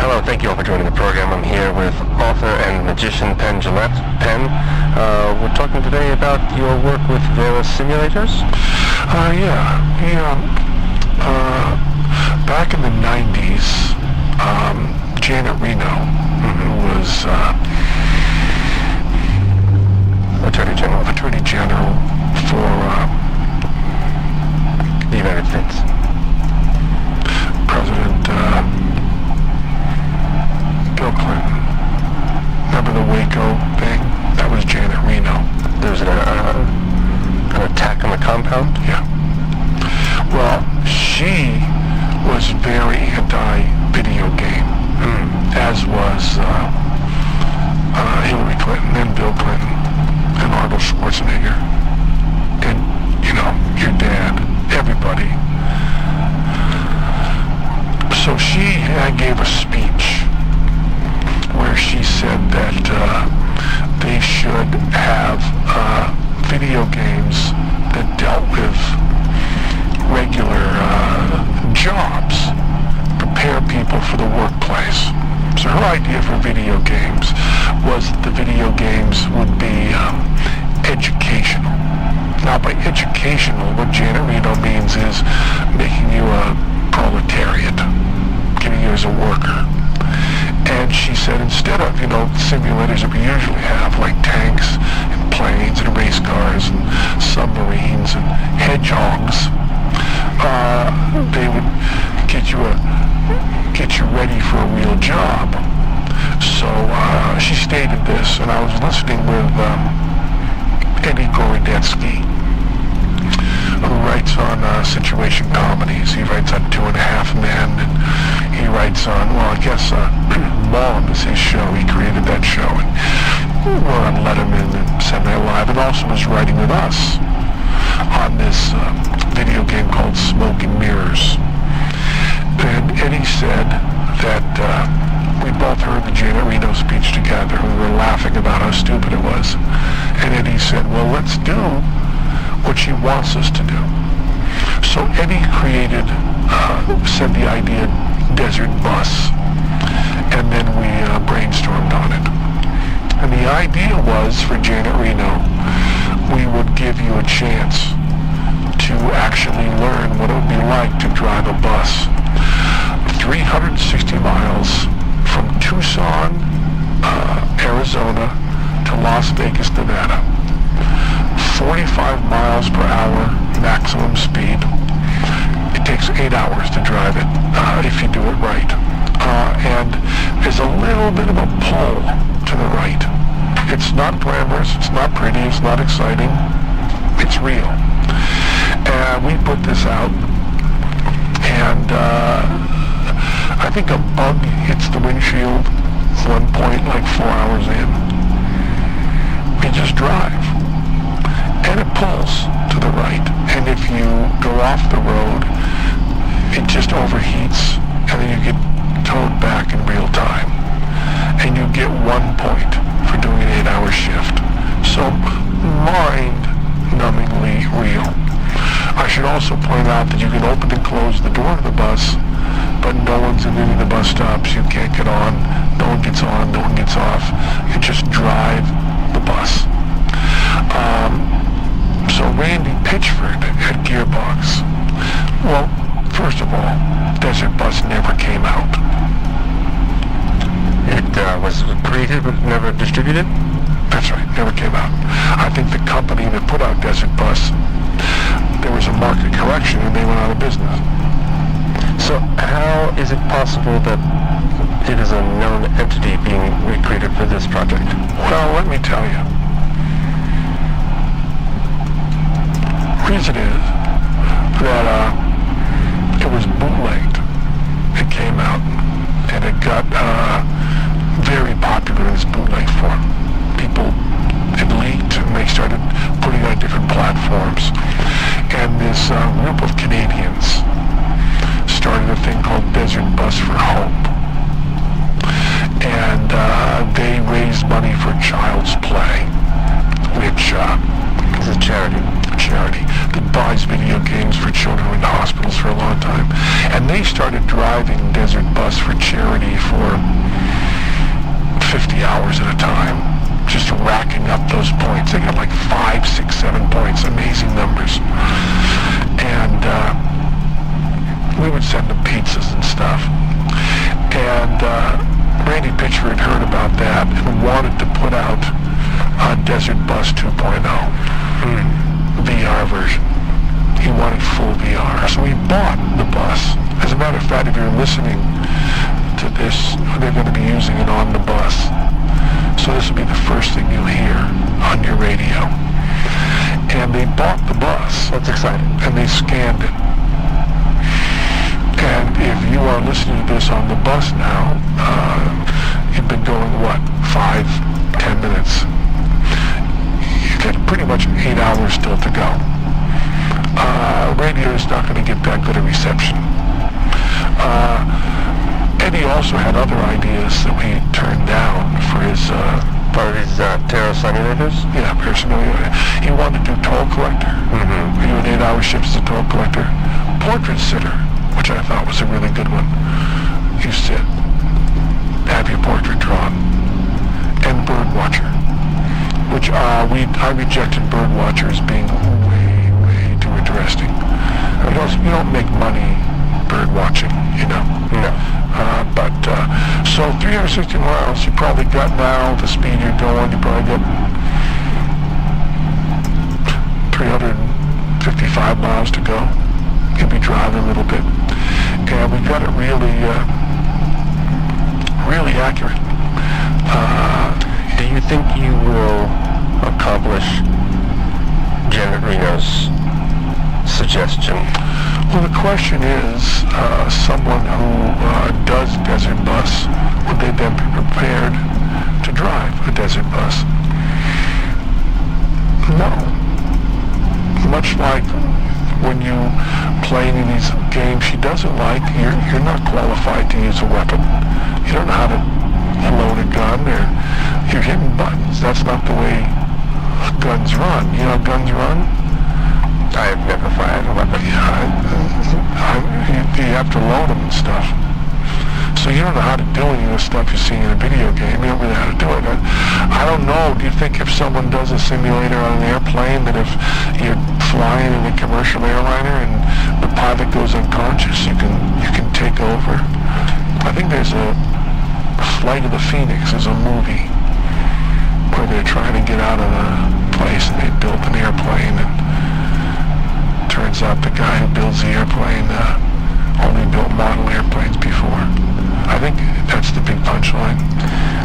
Hello, thank you all for joining the program. I'm here with author and magician Penn Jillette. Penn, we're talking today about your work with Vera Simulators? Back in the 90s, Janet Reno, who was Attorney General for the United States. President Bill Clinton. Remember the Waco thing? That was Janet Reno. There was an attack on the compound? Yeah. Well, she was very anti-video game, as was Hillary Clinton and Bill Clinton and Arnold Schwarzenegger and, your dad, everybody. So she gave a speech where she said that they should have video games that dealt with regular jobs, prepare people for the workplace. So her idea for video games was that the video games would be educational. Now by educational, what Janet Reno means is making you a proletariat, getting you as a worker. And she said instead of, simulators that we usually have, like tanks and planes and race cars and submarines and hedgehogs, they would get you ready for a real job. So she stated this, and I was listening with Eddie Gorodetsky, who writes on situation comedies. He writes on 2.5 Men, and he writes on, Mom is his show. He created that show, and we're on Letterman and Saturday Night Live, and also was writing with us on this video game called Smoke and Mirrors. And Eddie said that we both heard the Janet Reno speech together, and we were laughing about how stupid it was. And Eddie said, well, let's do what she wants us to do. So Eddie said the idea Desert Bus, and then we brainstormed on it. And the idea was for Janet Reno, we would give you a chance to actually learn what it would be like to drive a bus 360 miles from Tucson, Arizona to Las Vegas, Nevada. 45 miles per hour maximum speed. It takes 8 hours to drive it if you do it right. And there's a little bit of a pull to the right. It's not glamorous, it's not pretty, it's not exciting. It's real. And we put this out, and I think a bug hits the windshield at one point, like 4 hours in. We just drive. And it pulls to the right. And if you go off the road, it just overheats, and then you get towed back in real time. And you get 1 point for doing an 8-hour shift. So mind-numbingly real. I should also point out that you can open and close the door of the bus, but no one's in any of the bus stops. You can't get on, no one gets on, no one gets off. You just drive the bus. So Randy Pitchford at Gearbox, well, first of all, Desert Bus never came out. It was created but never distributed? That's right, never came out. I think the company that put out Desert Bus, there was a market correction and they went out of business. So how is it possible that it is a known entity being recreated for this project? Well, let me tell you. The reason is that it was bootlegged. It came out, and it got very popular in its bootleg form. People, it leaked, and they started putting it on different platforms. And this group of Canadians started a thing called Desert Bus for Hope. And they raised money for Child's Play, which is a charity that buys video games for children in hospitals for a long time. And they started driving Desert Bus for charity for hours at a time, just racking up those points. They got like 5, 6, 7 points, amazing numbers. And we would send them pizzas and stuff. And Randy Pitcher had heard about that and wanted to put out Desert Bus 2.0 VR version. He wanted full VR. So we bought the bus. As a matter of fact, if you're listening to this, they're going to be using it on the bus. So this will be the first thing you'll hear on your radio. And they bought the bus. That's exciting. And they scanned it. And if you are listening to this on the bus now, you've been going, 5, 10 minutes. You got pretty much 8 hours still to go. Radio is not going to get that good a reception. Eddie also had other ideas that we turned down for his... Part of these Terra simulators? Yeah, simulator. He wanted to do toll collector. Mm-hmm. Do an 8-hour shift as a toll collector. Portrait sitter, which I thought was a really good one. You sit, have your portrait drawn, and bird watcher, which I rejected bird watcher as being way too interesting. You don't make money bird watching, you know. No. So 360 miles, you probably got now, the speed you're going, you probably got 355 miles to go. You'll be driving a little bit. And we got it really accurate. Do you think you will accomplish Janet Reno's suggestion? Well, the question is, someone who does Desert Bus, would they then be prepared to drive a Desert Bus? No. Much like when you play any of these games she doesn't like, you're not qualified to use a weapon. You don't know how to load a gun, or you're hitting buttons. That's not the way guns run. You know how guns run? I have never fired a weapon. You have to load them and stuff. So you don't know how to do any of the stuff you see in a video game. You don't really know how to do it. I don't know. Do you think if someone does a simulator on an airplane, that if you're flying in a commercial airliner and the pilot goes unconscious, you can take over? I think there's a Flight of the Phoenix is a movie where they're trying to get out of the place and they built an airplane, and turns out the guy who builds the airplane only built model airplanes before. I think that's the big punchline.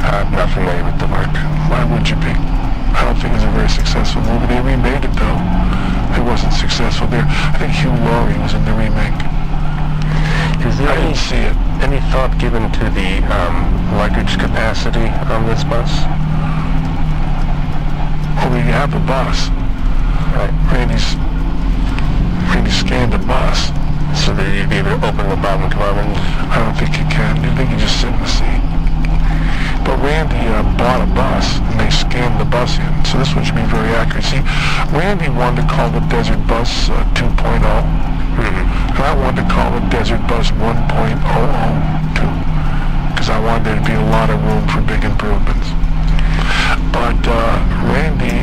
I'm not familiar with the work. Why would you be? I don't think it was a very successful movie. They remade it though. It wasn't successful there. I think Hugh Laurie was in the remake. Is there I didn't see it. Any thought given to the luggage capacity on this bus? Well, you have a bus. Right. Randy scanned the bus. So that you'd be able to open the bottom compartment? I don't think you can. I think you just sit in the seat. But Randy bought a bus, and they scanned the bus in. So this one should be very accurate. See, Randy wanted to call the Desert Bus 2.0. And I wanted to call it Desert Bus 1.002. Because I wanted there to be a lot of room for big improvements. But Randy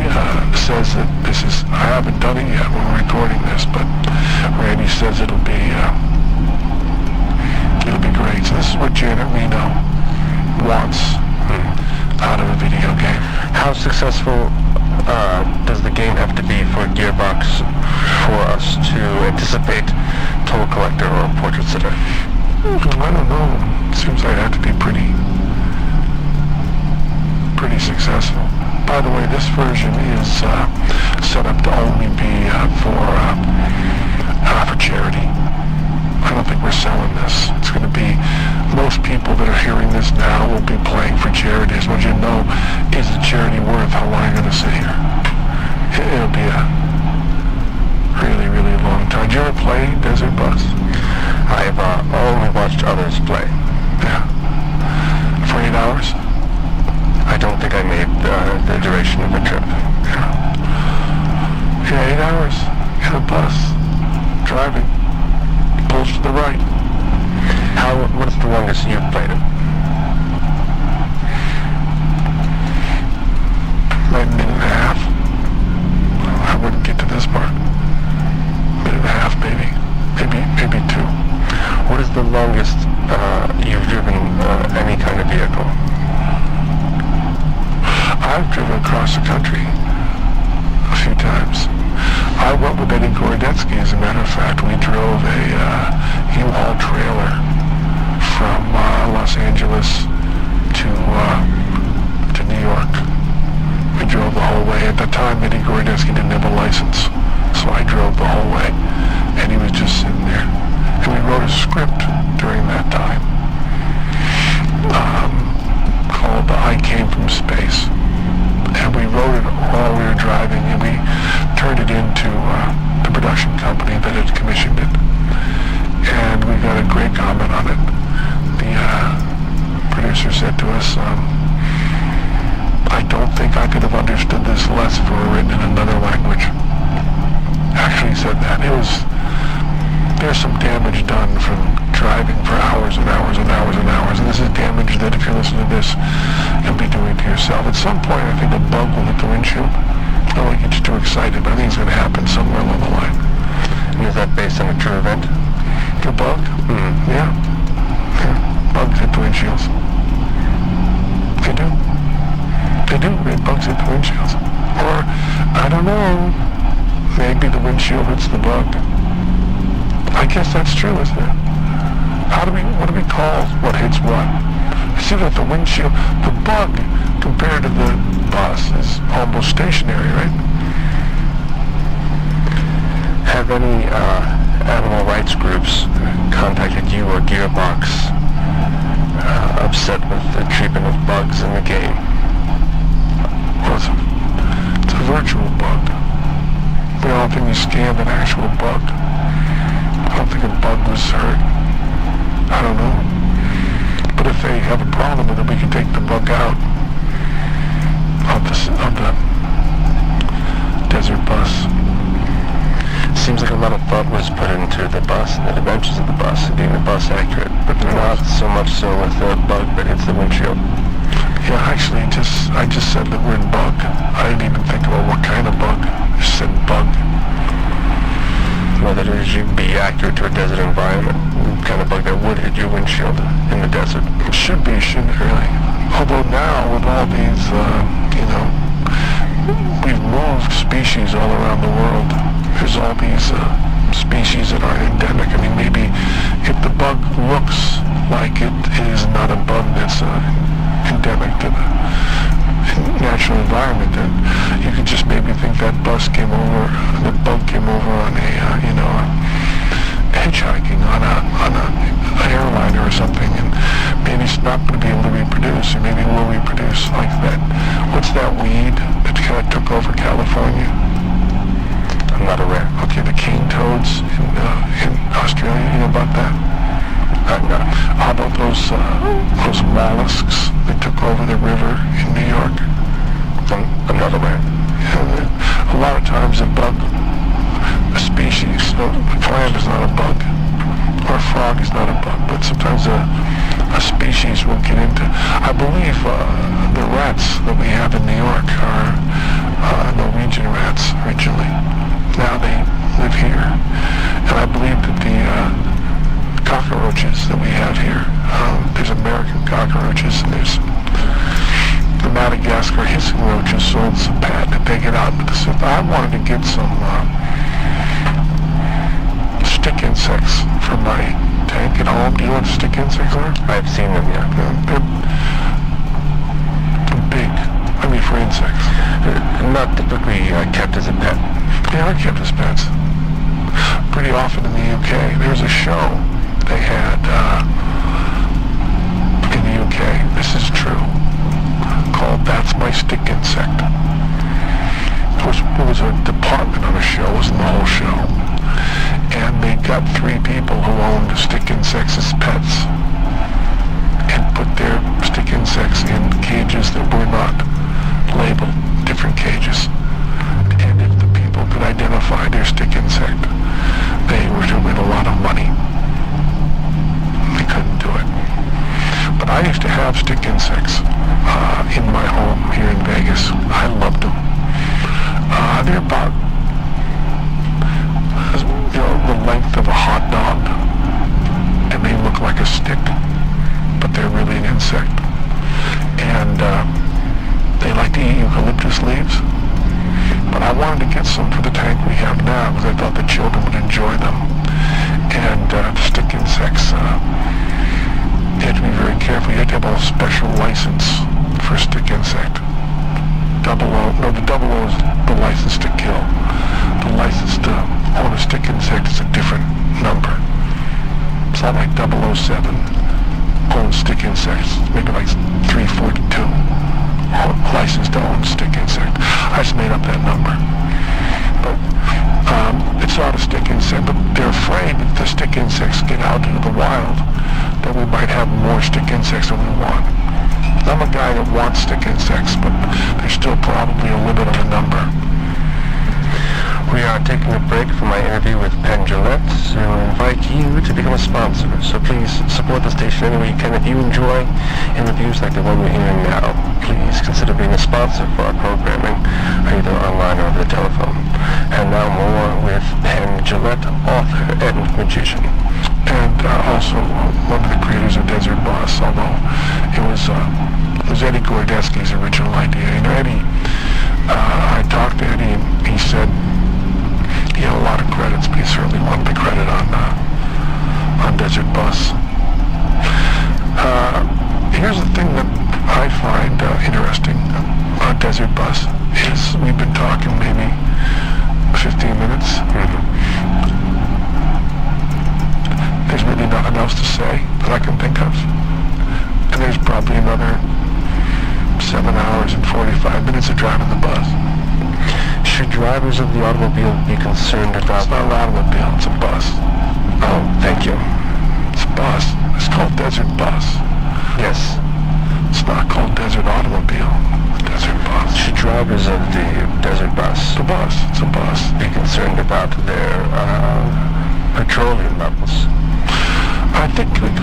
says that this is, I haven't done it yet when we're recording this, but Randy says it'll be great. So this is what Janet Reno wants out of a video game. How successful does the game have to be for Gearbox for us to anticipate Toll Collector or Portrait Sitter? I don't know. It seems like it had to be pretty successful. By the way, this version is set up to only be for charity. I don't think we're selling this. It's going to be, most people that are hearing this now will be playing for charity. I just want you to know, is the charity worth how long you're going to sit here? It'll be a really long time. Did you ever play Desert Bus? I've only watched others play. Yeah. For 8 hours? I don't think I made the duration of the trip. Yeah, 8 hours in a bus, driving, pulls to the right. What's the longest you've played it? across the country a few times. I went with Eddie Gorodetsky, as a matter of fact. We drove a U-Haul trailer from Los Angeles to New York. We drove the whole way. At the time, Eddie Gorodetsky didn't have a license, so I drove the whole way, and he was just sitting there. And we wrote a script during that time called I Came from Space. And we wrote it while we were driving, and we turned it into the production company that had commissioned it. And we got a great comment on it. The producer said to us, I don't think I could have understood this less if it were written in another language. Actually said that. There's some damage done from driving for hours and hours and hours and hours, and this is damage that if you're listening to this, you'll be doing to yourself. At some point, I think a bug will hit the windshield. I don't want to get you too excited, but I think it's going to happen somewhere along the line. And is that based on a true event? The bug? Mm-hmm. Yeah. Bugs hit the windshields. They do. They do. Bugs hit the windshields. Or, I don't know, maybe the windshield hits the bug. I guess that's true, isn't it? What do we call what hits what? It seems like the windshield, the bug, compared to the bus, is almost stationary, right? Have any animal rights groups contacted you or Gearbox upset with the treatment of bugs in the game? Well, it's a virtual bug. We don't think we scanned an actual bug. I don't think a bug was hurt. I don't know. But if they have a problem with it, we can take the bug out of the desert bus. Seems like a lot of thought was put into the bus and the dimensions of the bus and getting the bus accurate, but not so much so with the bug that hits the windshield. Yeah, actually, I just said the word bug. I didn't even think about what kind of bug. I just said bug. Whether it should be accurate to a desert environment, the kind of bug that would hit your windshield in the desert. It should be, shouldn't it really? Although now, with all these, we've moved species all around the world. There's all these species that are endemic. I mean, maybe if the bug looks like it is not a bug that's endemic to the natural environment, then you could just maybe think that the bug came over on a hitchhiking on a airliner or something, and maybe it's not going to be able to reproduce, or maybe it will reproduce like that. What's that weed that kind of took over California? I'm not aware. Okay, the cane toads in Australia. You know about that? No. How about those mollusks that took over the river in New York? I'm not aware. Yeah, a lot of times a species, a clam is not a bug, or a frog is not a bug, but sometimes a species will get into. I believe the rats that we have in New York are Norwegian rats originally. Now they live here, and I believe that the cockroaches that we have here, there's American cockroaches, and there's the Madagascar hissing roaches sold some patent. They get out into the soup. I wanted to get some stick insects from my tank at home. Do you know what stick insects are? I've seen them, yeah. They're big. I mean, for insects. Not typically kept as a pet. They are kept as pets. Pretty often in the UK. There was a show they had in the UK. This is true. Called That's My Stick Insect. It was a department on a show. It wasn't the whole show. And they got 3 people who owned stick insects as pets and put their stick insects in cages that were not labeled, different cages. And if the people could identify their stick insect, they were to win a lot of money. They couldn't do it. But I used to have stick insects in my home here in Vegas. I loved them. They're about the length of a hot dog, and they look like a stick, but they're really an insect. And they like to eat eucalyptus leaves. have, because I thought the children would enjoy them. And the stick insects, you have to be very careful. You have to have a special license for a stick insect. The double O is the license to kill. The license to own a stick insect is a different number. It's not like 007 owns stick insects. Maybe like 342. License to own stick insect. I just made up that number. But it's not a stick insect, but they're afraid if the stick insects get out into the wild that we might have more stick insects than we want. I'm a guy that wants stick insects, but there's still probably a limit on the number. We are taking a break from my interview with Penn Jillette to invite you to become a sponsor. So please support the station any way you can. If you enjoy interviews like the one we're hearing now, please consider being a sponsor for our programming, either online or over the telephone. And now more with Penn Jillette, author and magician. And also one of the creators of Desert Boss, although it was Eddie Gordetsky's original idea. You know, Eddie, I talked to Eddie and he said he had a lot of credits, but he certainly wanted the credit on Desert Bus. Here's the thing that I find interesting on Desert Bus is we've been talking maybe 15 minutes. There's really nothing else to say that I can think of. And there's probably another 7 hours and 45 minutes of driving the bus. Should drivers of the automobile be concerned about... It's not an automobile, it's a bus. Oh, thank you. It's a bus. It's called Desert Bus. Yes. It's not called Desert Automobile. Desert Bus. Should drivers of the Desert Bus... It's a bus. It's a bus. ...be concerned about their petroleum levels? I think we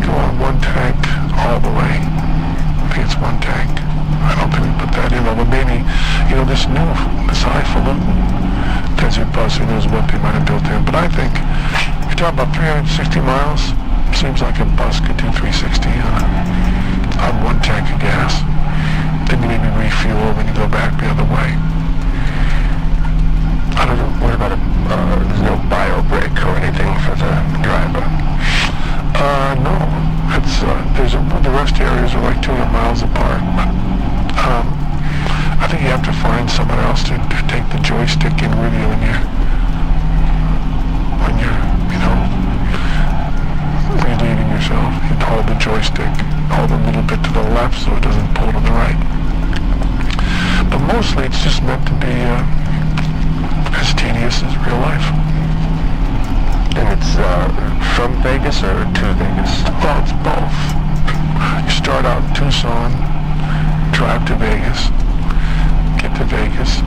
go on one tank all the way. I think it's one tank. I don't think we put that in, although maybe, this highfalutin Desert Bus, who knows what they might have built in. But I think, you're talking about 360 miles, seems like a bus could do 360 on one tank of gas. Then you maybe refuel, then you go back the other way. I don't know, what about there's no bio brake or anything for the driver? No. It's, the rest areas are like 200 miles apart, but, I think you have to find someone else to take the joystick in with you when you're leaving yourself. You hold the joystick, hold a little bit to the left so it doesn't pull to the right. But mostly it's just meant to be, as tedious as real life. And it's from Vegas or to Vegas? Well, it's both. You start out in Tucson, drive to Vegas, get to Vegas,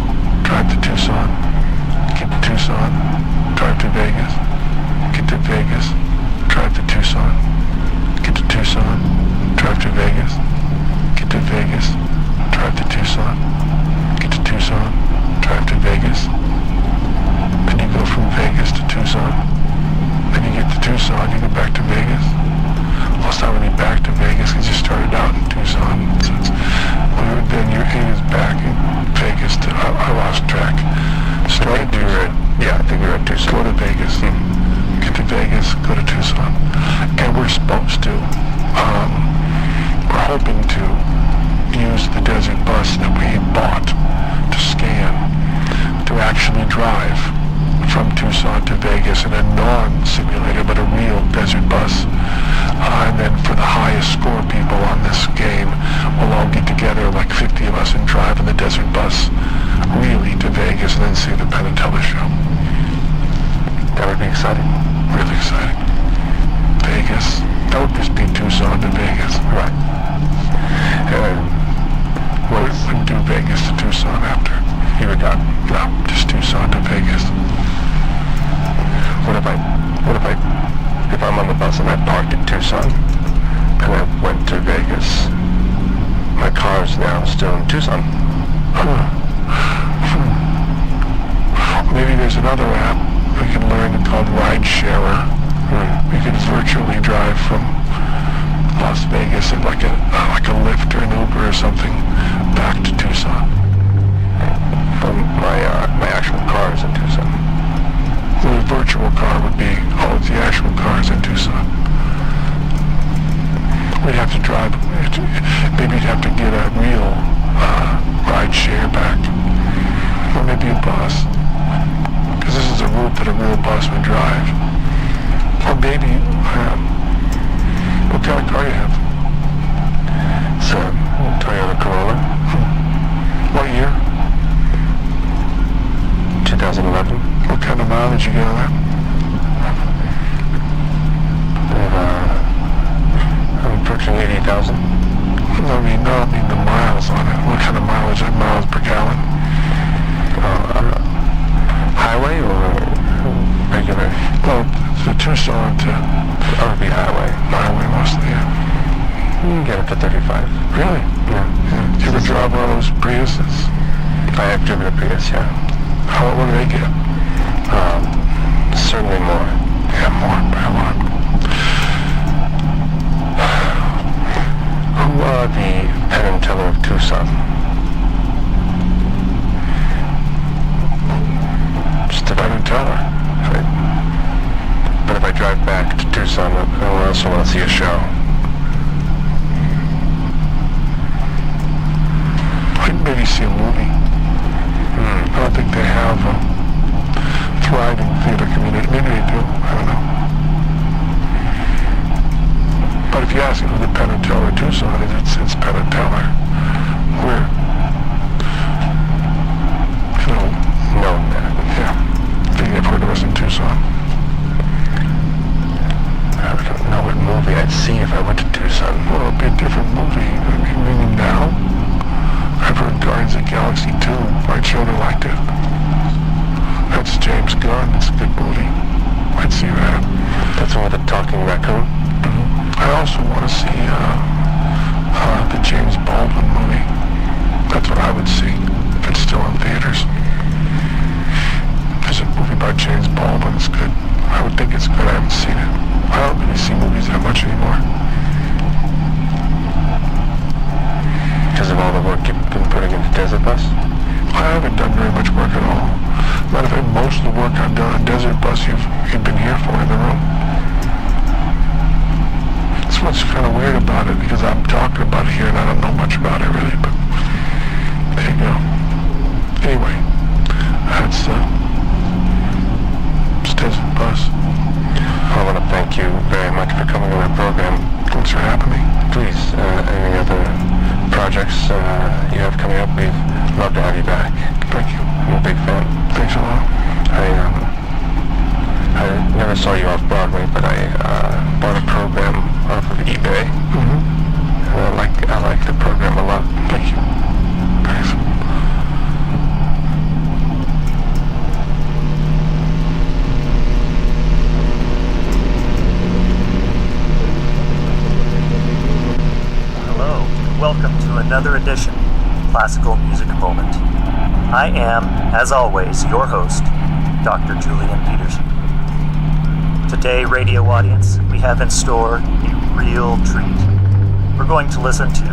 drive to Tucson, get to Tucson, drive to Vegas, get to Vegas, drive to Tucson, get to Tucson, drive to Vegas, get to Vegas, drive to Tucson, get to Tucson, drive to Vegas. Then you go from Vegas to Tucson. Then you get to Tucson, you go back to Vegas. Well, it's not really back to Vegas because you started out in Tucson. So then your aim is back in Vegas to, I lost track. I think we were at Tucson. Go to Vegas. Get to Vegas, go to Tucson. And we're supposed to, we're hoping to use the Desert Bus that we bought to scan to actually drive from Tucson to Vegas in a non-simulator but a real Desert Bus. And then for the highest score people on this game, we'll all get together, like 50 of us, and drive in the Desert Bus really to Vegas and then see the Penn and Teller show. That would be exciting. Really exciting. Vegas. That would just be Tucson to Vegas. Right. Wouldn't do Vegas to Tucson after. You were done. No, just Tucson to Vegas. If I'm on the bus and I parked in Tucson and I went to Vegas, my car's now still in Tucson? Maybe there's another app we can learn called Ridesharer. We could virtually drive from Las Vegas in like a Lyft or an Uber or something back to Tucson. But my actual car is in Tucson. The virtual car would be all of the actual cars in Tucson. We'd have to drive, maybe you'd have to get a real ride share back, or maybe a bus, because this is a route that a real bus would drive. Or maybe, what kind of car you have? It's a Toyota Corolla. What year? 2011. What kind of mileage you get on that? I'm approaching 80,000. I mean the miles on it. What kind of mileage? Like miles per gallon? Highway or regular? Well, the Tucson to RV highway. highway mostly, yeah. You can get up to 35. Really? Yeah. Do you ever drive one of those Priuses? I have driven a Prius, yeah. What do they get? Certainly more. Yeah, more by a lot. Who are the Penn and Teller of Tucson? Just a Penn and Teller. But if I drive back to Tucson, I also want to see a show. I'd maybe see a movie. I don't think they have a thriving theater community. Maybe they do. I don't know. But if you ask who the Penn and Teller Tucson is, it's Penn and Teller. We're, known that. yeah. I think they've heard of us in Tucson. I don't know what movie I'd see if I went to Tucson. Well, it'd be a different movie. I mean, now, I've heard Guardians of the Galaxy 2. My children liked it. That's James Gunn. It's a good movie. I'd see that. That's one with the talking raccoon? I also want to see the James Baldwin movie. That's what I would see if it's still in theaters. There's a movie by James Baldwin. It's good. I would think it's good. I haven't seen it. I don't really see movies that much anymore. Because of all the work you've been putting into Desert Bus? I haven't done very much work at all. Matter of fact, most of the work I've done on Desert Bus you've been here for in the room. That's what's kind of weird about it, because I'm talking about it here and I don't know much about it really, but there you go. Anyway, that's Desert Bus. I want to thank you very much for coming on our program. Thanks for having me. Please, any other projects you have coming up, we'd love to have you back. Thank you. I'm a big fan. Thanks a lot. I never saw you off Broadway, but I bought a program off of eBay. And I like the program a lot. Thank you. Thanks. Hello, and welcome to another edition of Classical Music Moment. I am, as always, your host, Dr. Julian Peterson. Today, radio audience, we have in store a real treat. We're going to listen to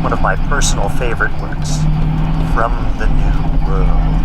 one of my personal favorite works, From the New World.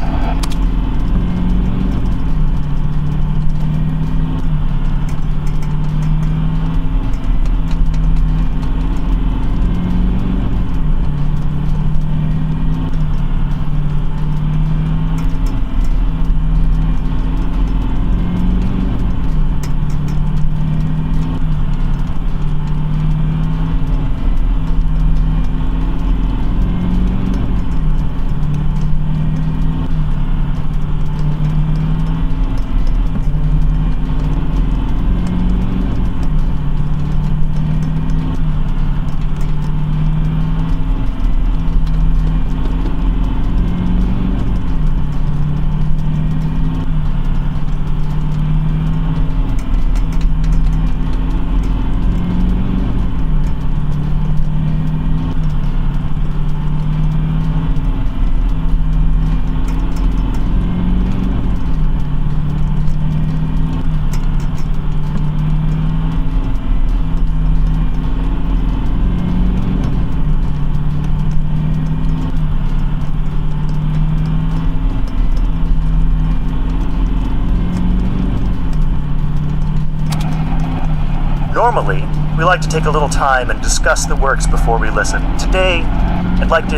we like to take a little time and discuss the works before we listen. Today, I'd like to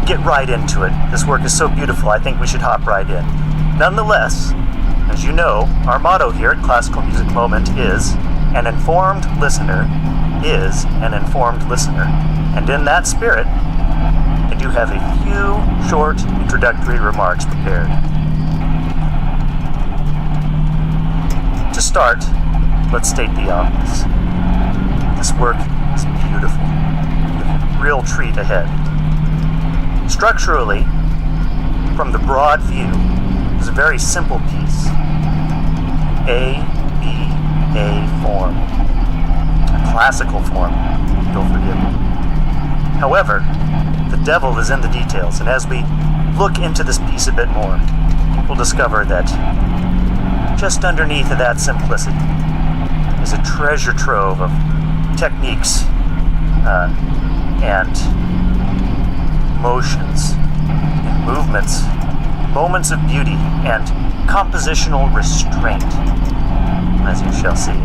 get right into it. This work is so beautiful, I think we should hop right in. Nonetheless, as you know, our motto here at Classical Music Moment is, an informed listener is an informed listener. And in that spirit, I do have a few short introductory remarks prepared. To start, let's state the obvious. This work is beautiful. We have a real treat ahead. Structurally, from the broad view, it's a very simple piece. A form. A classical form, if you'll forgive me. However, the devil is in the details, and as we look into this piece a bit more, we'll discover that just underneath of that simplicity is a treasure trove of techniques and motions and movements, moments of beauty and compositional restraint, as you shall see.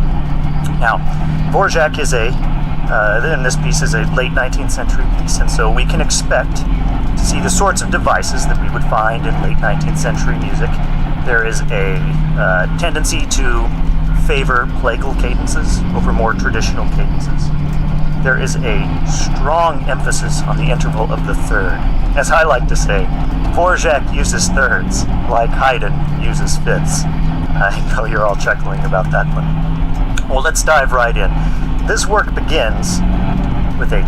Now, Dvorak is in this piece is a late 19th century piece, and so we can expect to see the sorts of devices that we would find in late 19th century music. There is a tendency to favor plagal cadences over more traditional cadences. There is a strong emphasis on the interval of the third. As I like to say, Dvorak uses thirds, like Haydn uses fifths. I know you're all chuckling about that one. Well, let's dive right in. This work begins with a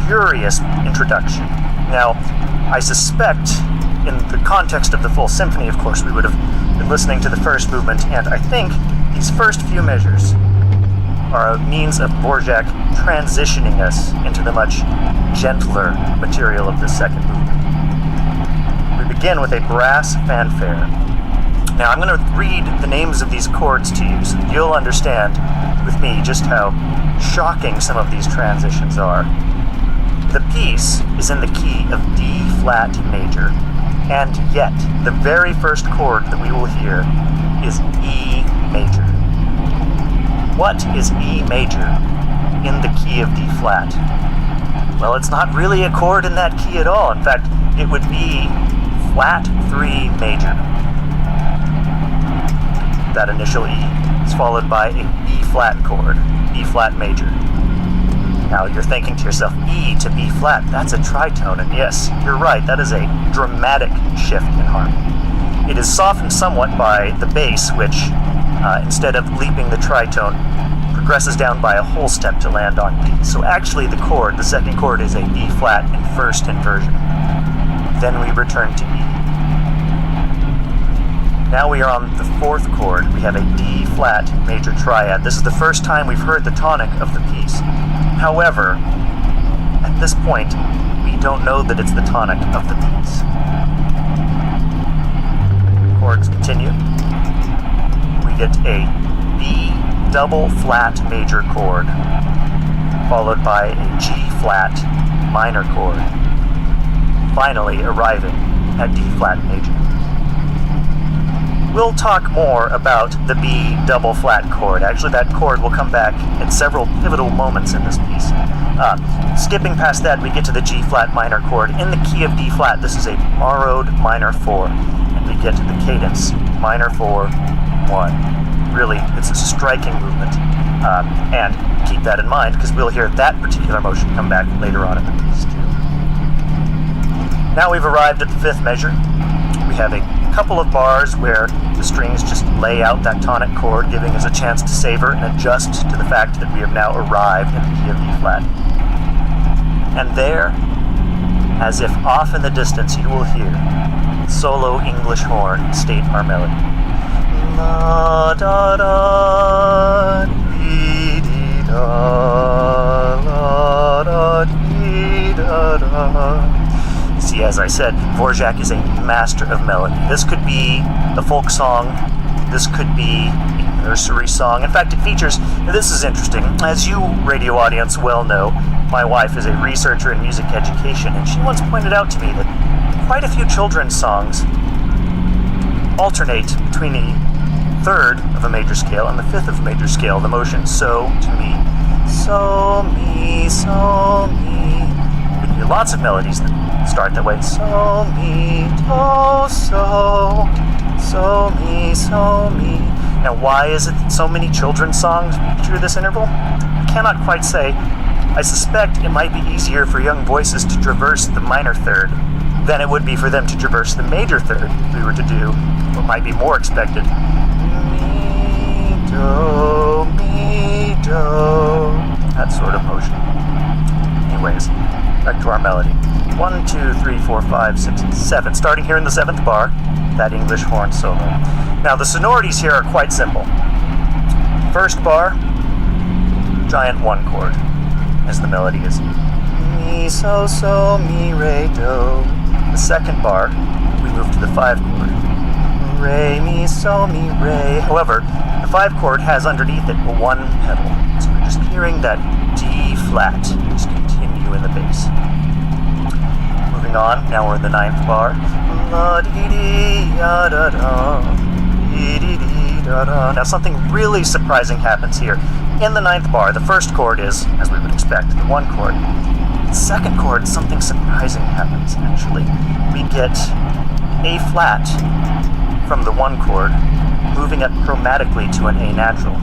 curious introduction. Now, I suspect, in the context of the full symphony, of course, we would have been listening to the first movement, and I think these first few measures are a means of Dvorak transitioning us into the much gentler material of the second movement. We begin with a brass fanfare. Now, I'm going to read the names of these chords to you so that you'll understand with me just how shocking some of these transitions are. The piece is in the key of D flat major, and yet the very first chord that we will hear is E major. What is E major in the key of D flat? Well, it's not really a chord in that key at all. In fact, it would be flat 3 major. That initial E is followed by a B flat chord, B flat major. Now you're thinking to yourself, E to B flat, that's a tritone, and yes, you're right, that is a dramatic shift in harmony. It is softened somewhat by the bass, which, instead of leaping the tritone, progresses down by a whole step to land on D. So actually the chord, the second chord, is a B flat in first inversion. Then we return to E. Now we are on the fourth chord. We have a D flat major triad. This is the first time we've heard the tonic of the piece. However, at this point, we don't know that it's the tonic of the piece. Chords continue. We get a B double flat major chord, followed by a G flat minor chord, finally arriving at D flat major. We'll talk more about the B double flat chord. Actually, that chord will come back at several pivotal moments in this piece. Skipping past that, we get to the G flat minor chord. In the key of D flat, this is a borrowed minor 4, and we get to the cadence minor 4, 1. Really, it's a striking movement, and keep that in mind because we'll hear that particular motion come back later on in the piece too. Now we've arrived at the fifth measure. We have a couple of bars where the strings just lay out that tonic chord, giving us a chance to savor and adjust to the fact that we have now arrived in the key of D flat. And there, as if off in the distance, you will hear solo English horn state our melody. La da da dee dee da, la da dee da da. See, as I said, Dvorak is a master of melody. This could be a folk song. This could be a nursery song. In fact, it features, this is interesting, as you, radio audience, well know, my wife is a researcher in music education, and she once pointed out to me that quite a few children's songs alternate between the third of a major scale and the fifth of a major scale, the motion so, to me, so, mi, so, mi. We can hear lots of melodies that start that way. So, mi, do, so, mi, so, mi. Now, why is it that so many children's songs feature this interval? I cannot quite say. I suspect it might be easier for young voices to traverse the minor third than it would be for them to traverse the major third if we were to do what might be more expected. Mi, do, that sort of motion. Anyways, back to our melody. 1, 2, 3, 4, 5, 6, 7. Starting here in the 7th bar, that English horn solo. Now the sonorities here are quite simple. First bar, giant 1 chord, as the melody is. Mi, so, mi, re, do. The second bar, we move to the 5 chord. Re, mi, so, mi, re. However, the 5 chord has underneath it a 1 pedal. So we're just hearing that D flat just continue in the bass. Moving on, now we're in the 9th bar. La, dee, dee, ya, da, da. Dee, dee, dee, da, da. Now something really surprising happens here. In the 9th bar, the first chord is, as we would expect, the 1 chord. The second chord, something surprising happens, actually. We get A flat from the 1 chord, moving up chromatically to an A natural.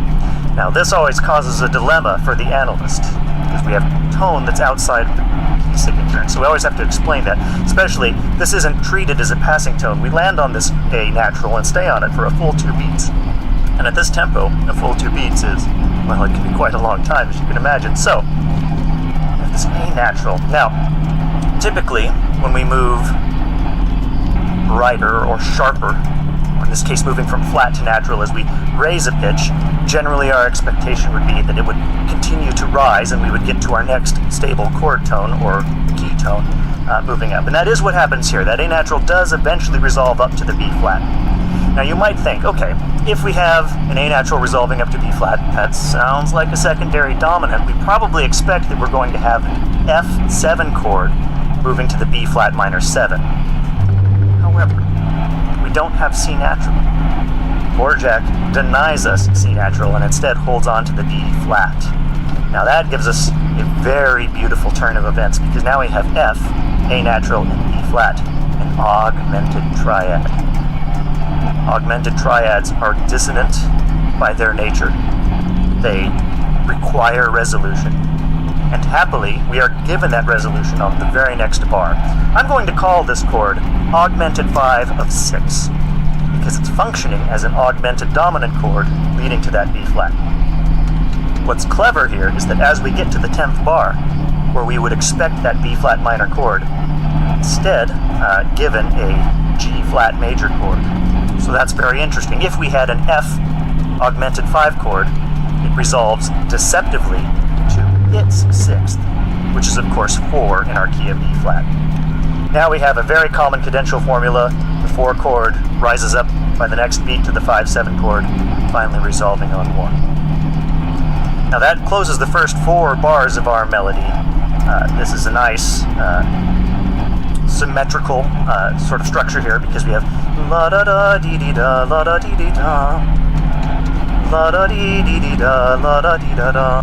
Now, this always causes a dilemma for the analyst, because we have tone that's outside the key signature, and so we always have to explain that. Especially, this isn't treated as a passing tone. We land on this A natural and stay on it for a full 2 beats. And at this tempo, a full 2 beats is, well, it can be quite a long time, as you can imagine. So, this A natural. Now, typically, when we move brighter or sharper, or in this case moving from flat to natural as we raise a pitch, generally our expectation would be that it would continue to rise and we would get to our next stable chord tone or key tone moving up. And that is what happens here. That A natural does eventually resolve up to the B flat. Now you might think, okay, if we have an A natural resolving up to B flat, that sounds like a secondary dominant. We probably expect that we're going to have an F7 chord moving to the B flat minor 7. However, we don't have C natural. Dvorak denies us C natural and instead holds on to the B flat. Now that gives us a very beautiful turn of events because now we have F, A natural, and B flat, an augmented triad. Augmented triads are dissonant by their nature. They require resolution. And happily, we are given that resolution on the very next bar. I'm going to call this chord Augmented 5 of 6, because it's functioning as an augmented dominant chord leading to that B flat. What's clever here is that as we get to the 10th bar, where we would expect that B flat minor chord, instead given a G flat major chord. So that's very interesting. If we had an F augmented 5 chord, it resolves deceptively to its 6th, which is of course 4 in our key of E flat. Now we have a very common cadential formula. The 4 chord rises up by the next beat to the 5-7 chord, finally resolving on 1. Now that closes the first 4 bars of our melody. This is a nice symmetrical sort of structure here because we have la da da dee dee da, la da dee dee da, la da dee dee dee da, la da dee da da.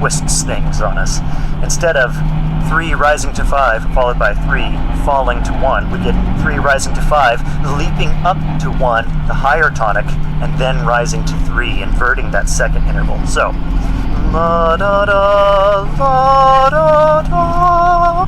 twists things on us. Instead of 3 rising to 5 followed by 3 falling to 1, we get 3 rising to 5, leaping up to 1, the higher tonic, and then rising to 3, inverting that second interval. So, la da da, la da da.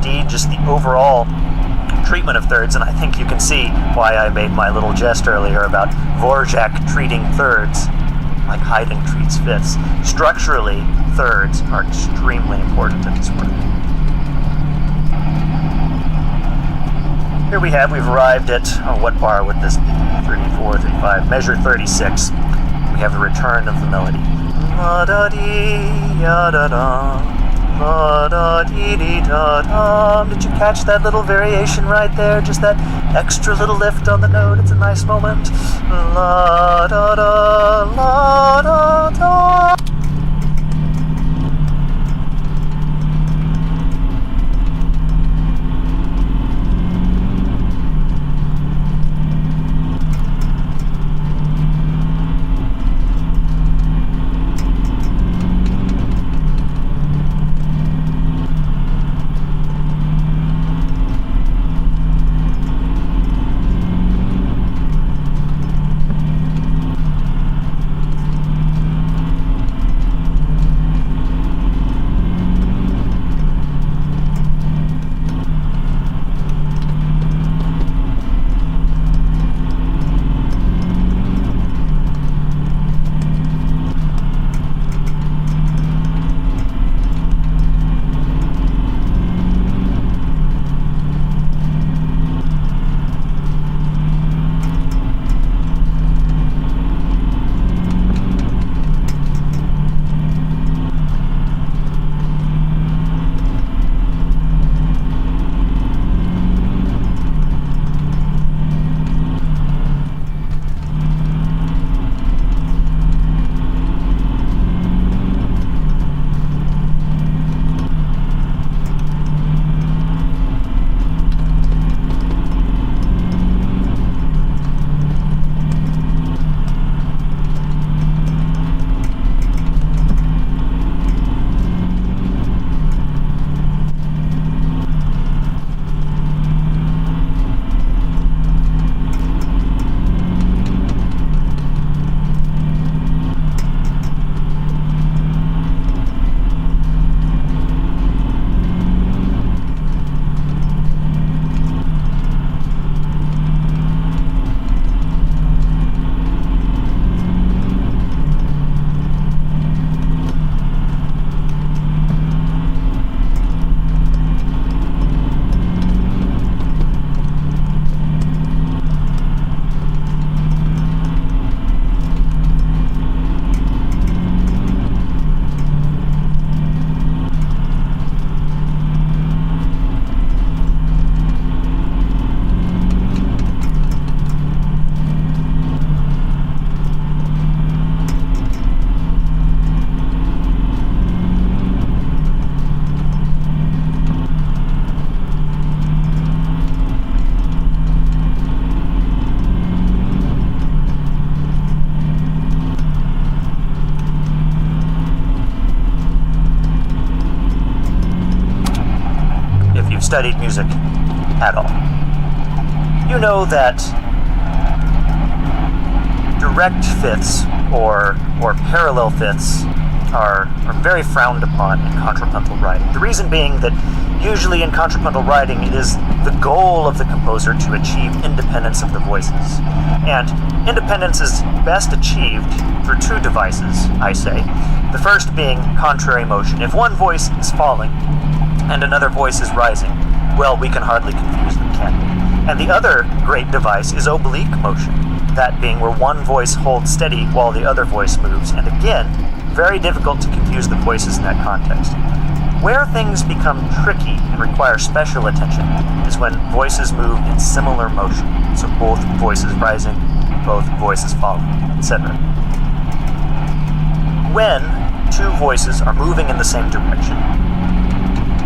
indeed just the overall treatment of thirds, and I think you can see why I made my little jest earlier about Dvorak treating thirds like Haydn treats fifths. Structurally, thirds are extremely important in his work. Here we've arrived at, what bar would this be? 34, 35, measure 36. We have the return of the melody. La-da-dee-ya-da-da, la-da-dee-dee-da-da. Did you catch that little variation right there? Just that extra little lift on the note. It's a nice moment. La-da-da, la-da-da. Studied music at all, you know that direct fifths or parallel fifths are very frowned upon in contrapuntal writing. The reason being that usually in contrapuntal writing it is the goal of the composer to achieve independence of the voices. And independence is best achieved through two devices, I say. The first being contrary motion. If one voice is falling and another voice is rising, well, we can hardly confuse them, can we? And the other great device is oblique motion, that being where one voice holds steady while the other voice moves, and again, very difficult to confuse the voices in that context. Where things become tricky and require special attention is when voices move in similar motion, so both voices rising, both voices falling, etc. When two voices are moving in the same direction,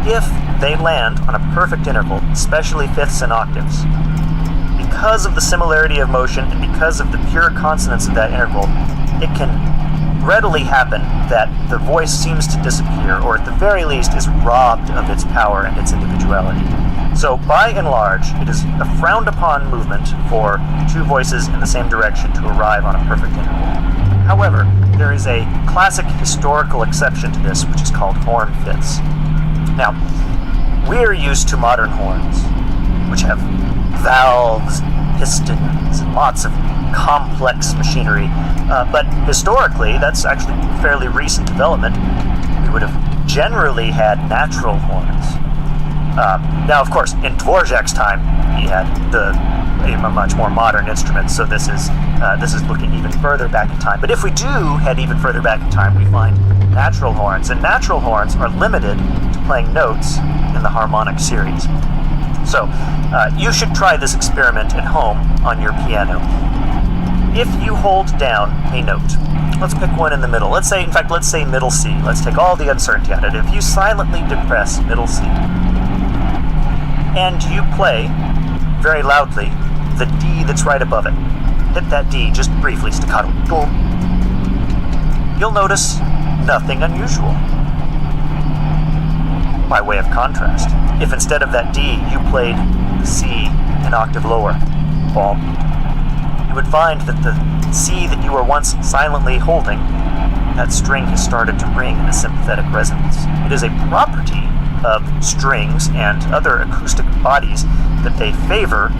if they land on a perfect interval, especially fifths and octaves, because of the similarity of motion and because of the pure consonance of that interval, it can readily happen that the voice seems to disappear, or at the very least is robbed of its power and its individuality. So by and large, it is a frowned upon movement for two voices in the same direction to arrive on a perfect interval. However, there is a classic historical exception to this, which is called horn fifths. Now, we're used to modern horns, which have valves, pistons, and lots of complex machinery. But historically, that's actually fairly recent development. We would have generally had natural horns. Now, of course, in Dvorak's time, he had a much more modern instrument, so this is looking even further back in time. But if we do head even further back in time, we find natural horns, and natural horns are limited to playing notes in the harmonic series. So, you should try this experiment at home on your piano. If you hold down a note, let's pick one in the middle. Let's say middle C. Let's take all the uncertainty out of it. If you silently depress middle C, and you play very loudly the D that's right above it, hit that D just briefly, staccato, boom, you'll notice nothing unusual. By way of contrast, if instead of that D you played the C an octave lower, boom, you would find that the C that you were once silently holding, that string has started to ring in a sympathetic resonance. It is a property of strings and other acoustic bodies that they favor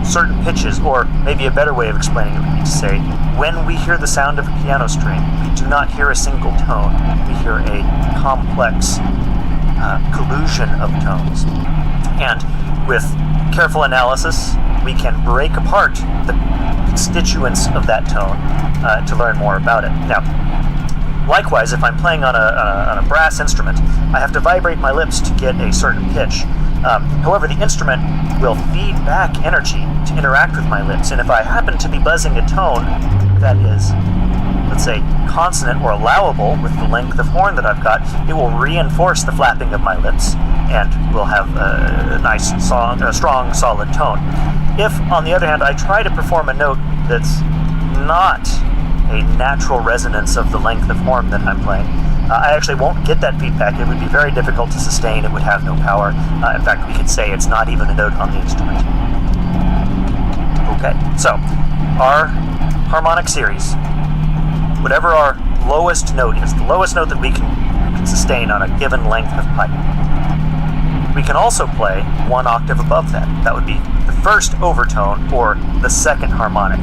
certain pitches, or maybe a better way of explaining it would be to say, when we hear the sound of a piano string, we do not hear a single tone, we hear a complex collusion of tones. And with careful analysis, we can break apart the constituents of that tone to learn more about it. Now, likewise, if I'm playing on a brass instrument, I have to vibrate my lips to get a certain pitch. However, the instrument will feed back energy to interact with my lips, and if I happen to be buzzing a tone that is, let's say, consonant or allowable with the length of horn that I've got, it will reinforce the flapping of my lips, and we'll have a nice, strong, solid tone. If, on the other hand, I try to perform a note that's not a natural resonance of the length of horn that I'm playing, I actually won't get that feedback. It would be very difficult to sustain. It would have no power. In fact, we could say it's not even a note on the instrument. Okay, so our harmonic series, whatever our lowest note is, the lowest note that we can sustain on a given length of pipe, we can also play one octave above that. That would be the first overtone or the second harmonic.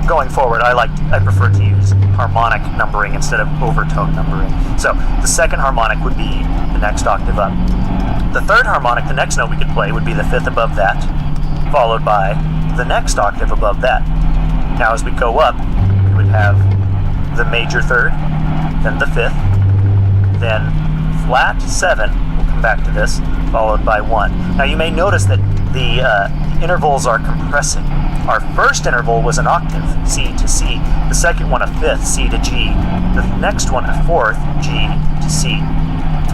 Going forward, I prefer to use harmonic numbering instead of overtone numbering. So the second harmonic would be the next octave up. The third harmonic, the next note we could play, would be the fifth above that, followed by the next octave above that. Now as we go up, we would have the major third, then the fifth, then flat 7, we'll come back to this, followed by 1. Now you may notice that the intervals are compressing. Our first interval was an octave, C to C. The second one a fifth, C to G. The next one a fourth, G to C.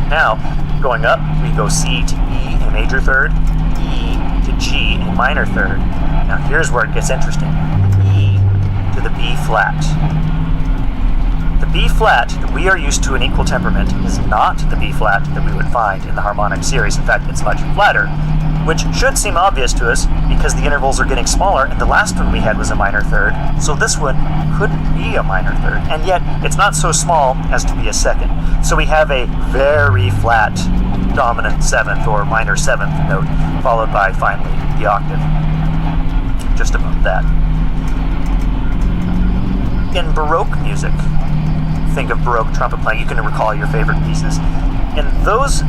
Now, going up, we go C to E, a major third, E to G, a minor third. Now here's where it gets interesting. E to the B flat. The B flat that we are used to in equal temperament is not the B flat that we would find in the harmonic series. In fact, it's much flatter, which should seem obvious to us because the intervals are getting smaller, and the last one we had was a minor third, so this one couldn't be a minor third, and yet it's not so small as to be a second. So we have a very flat dominant 7th or minor 7th note, followed by finally the octave just above that. In Baroque music, think of Baroque trumpet playing, you can recall your favorite pieces. In those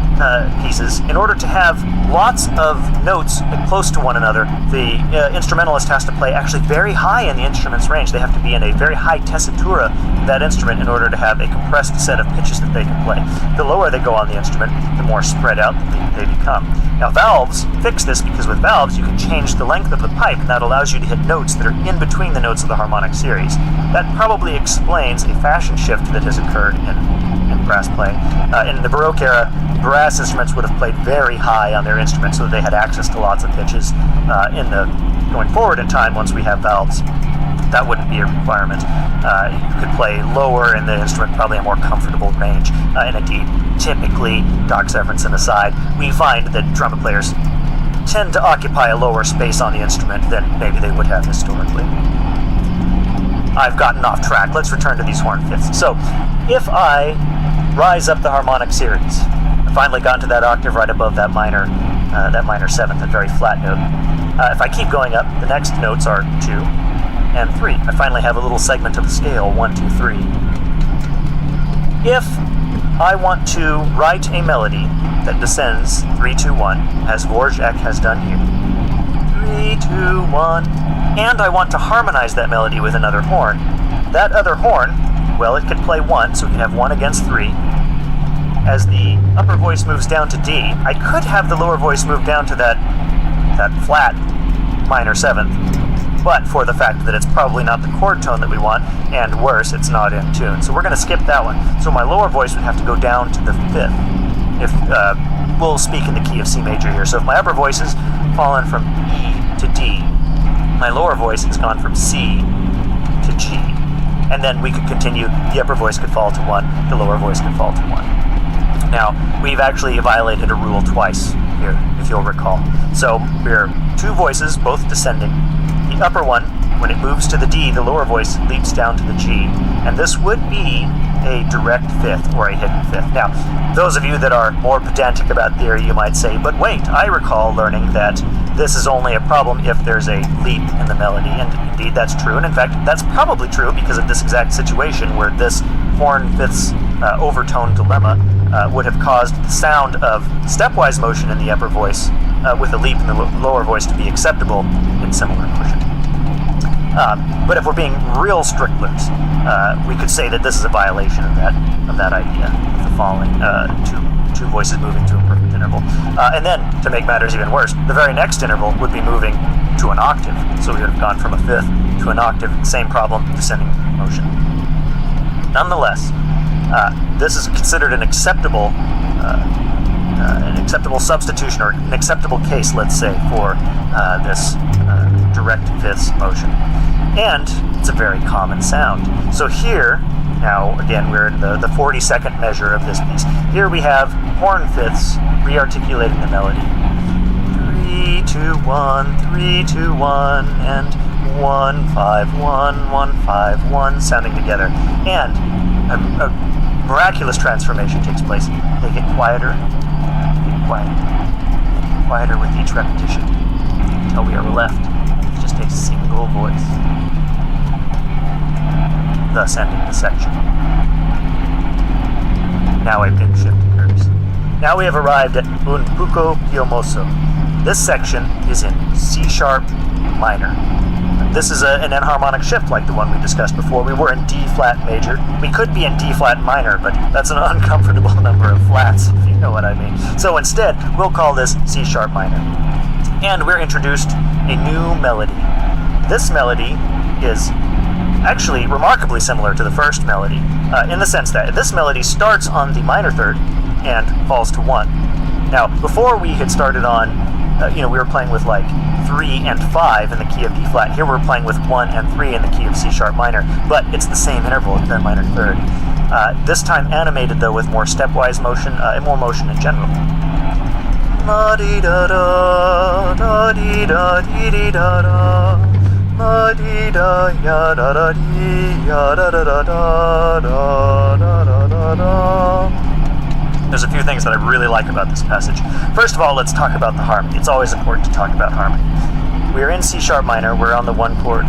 pieces, in order to have lots of notes close to one another, the instrumentalist has to play actually very high in the instrument's range. They have to be in a very high tessitura of that instrument in order to have a compressed set of pitches that they can play. The lower they go on the instrument, the more spread out they become. Now valves fix this because with valves you can change the length of the pipe, and that allows you to hit notes that are in between the notes of the harmonic series. That probably explains a fashion shift that has occurred in brass playing. In the Baroque era, brass instruments would have played very high on their instruments so that they had access to lots of pitches. Going forward in time, once we have valves, that wouldn't be a requirement. You could play lower in the instrument, probably a more comfortable range. And indeed, typically, Doc Severinsen aside, we find that trumpet players tend to occupy a lower space on the instrument than maybe they would have historically. I've gotten off track. Let's return to these horn fifths. So, if I rise up the harmonic series, finally gotten to that octave right above that minor 7th, a very flat note. If I keep going up, the next notes are 2 and 3. I finally have a little segment of the scale, 1, 2, 3. If I want to write a melody that descends 3, 2, 1, as Dvorak has done here, 3, 2, 1, and I want to harmonize that melody with another horn, that other horn, well, it could play 1, so we can have 1 against 3. As the upper voice moves down to D, I could have the lower voice move down to that flat minor 7th, but for the fact that it's probably not the chord tone that we want, and worse, it's not in tune. So we're going to skip that one. So my lower voice would have to go down to the 5th. If we'll speak in the key of C major here. So if my upper voice has fallen from E to D, my lower voice has gone from C to G. And then we could continue. The upper voice could fall to 1, the lower voice could fall to 1. Now, we've actually violated a rule twice here, if you'll recall. So we're 2 voices, both descending. The upper one, when it moves to the D, the lower voice leaps down to the G. And this would be a direct 5th or a hidden 5th. Now, those of you that are more pedantic about theory, you might say, but wait, I recall learning that this is only a problem if there's a leap in the melody. And indeed, that's true. And in fact, that's probably true because of this exact situation where this horn 5ths overtone dilemma would have caused the sound of stepwise motion in the upper voice with a leap in the lower voice to be acceptable in similar motion. But if we're being real strictlers, we could say that this is a violation of that idea, of the falling, two voices moving to a perfect interval. And then, to make matters even worse, the very next interval would be moving to an octave. So we would have gone from a 5th to an octave, same problem, descending motion. Nonetheless, this is considered an acceptable substitution, or an acceptable case, let's say, for this direct 5ths motion. And it's a very common sound. So here, now again, we're in the 42nd measure of this piece. Here we have horn 5ths re-articulating the melody. 3, 2, 1, 3, 2, 1, and 1, 5, 1, 1, 5, 1, sounding together. And a miraculous transformation takes place. They get quieter, quieter with each repetition, until we are left with just a single voice, thus ending the section. Now a pitch shift occurs. Now we have arrived at Un poco più mosso. This section is in C sharp minor. This is an enharmonic shift like the one we discussed before. We were in D flat major. We could be in D flat minor, but that's an uncomfortable number of flats, if you know what I mean. So instead, we'll call this C sharp minor. And we're introduced a new melody. This melody is actually remarkably similar to the first melody, in the sense that this melody starts on the minor 3rd and falls to 1. Now, before we had started on, we were playing with like 3 and 5 in the key of D flat. Here we're playing with 1 and 3 in the key of C sharp minor, but it's the same interval, the minor 3rd. This time animated though with more stepwise motion and more motion in general. La di da da da di da di di da da, la di da ya da da di ya da da da da da da da da. There's a few things that I really like about this passage. First of all, let's talk about the harmony. It's always important to talk about harmony. We're in C sharp minor. We're on the 1 chord.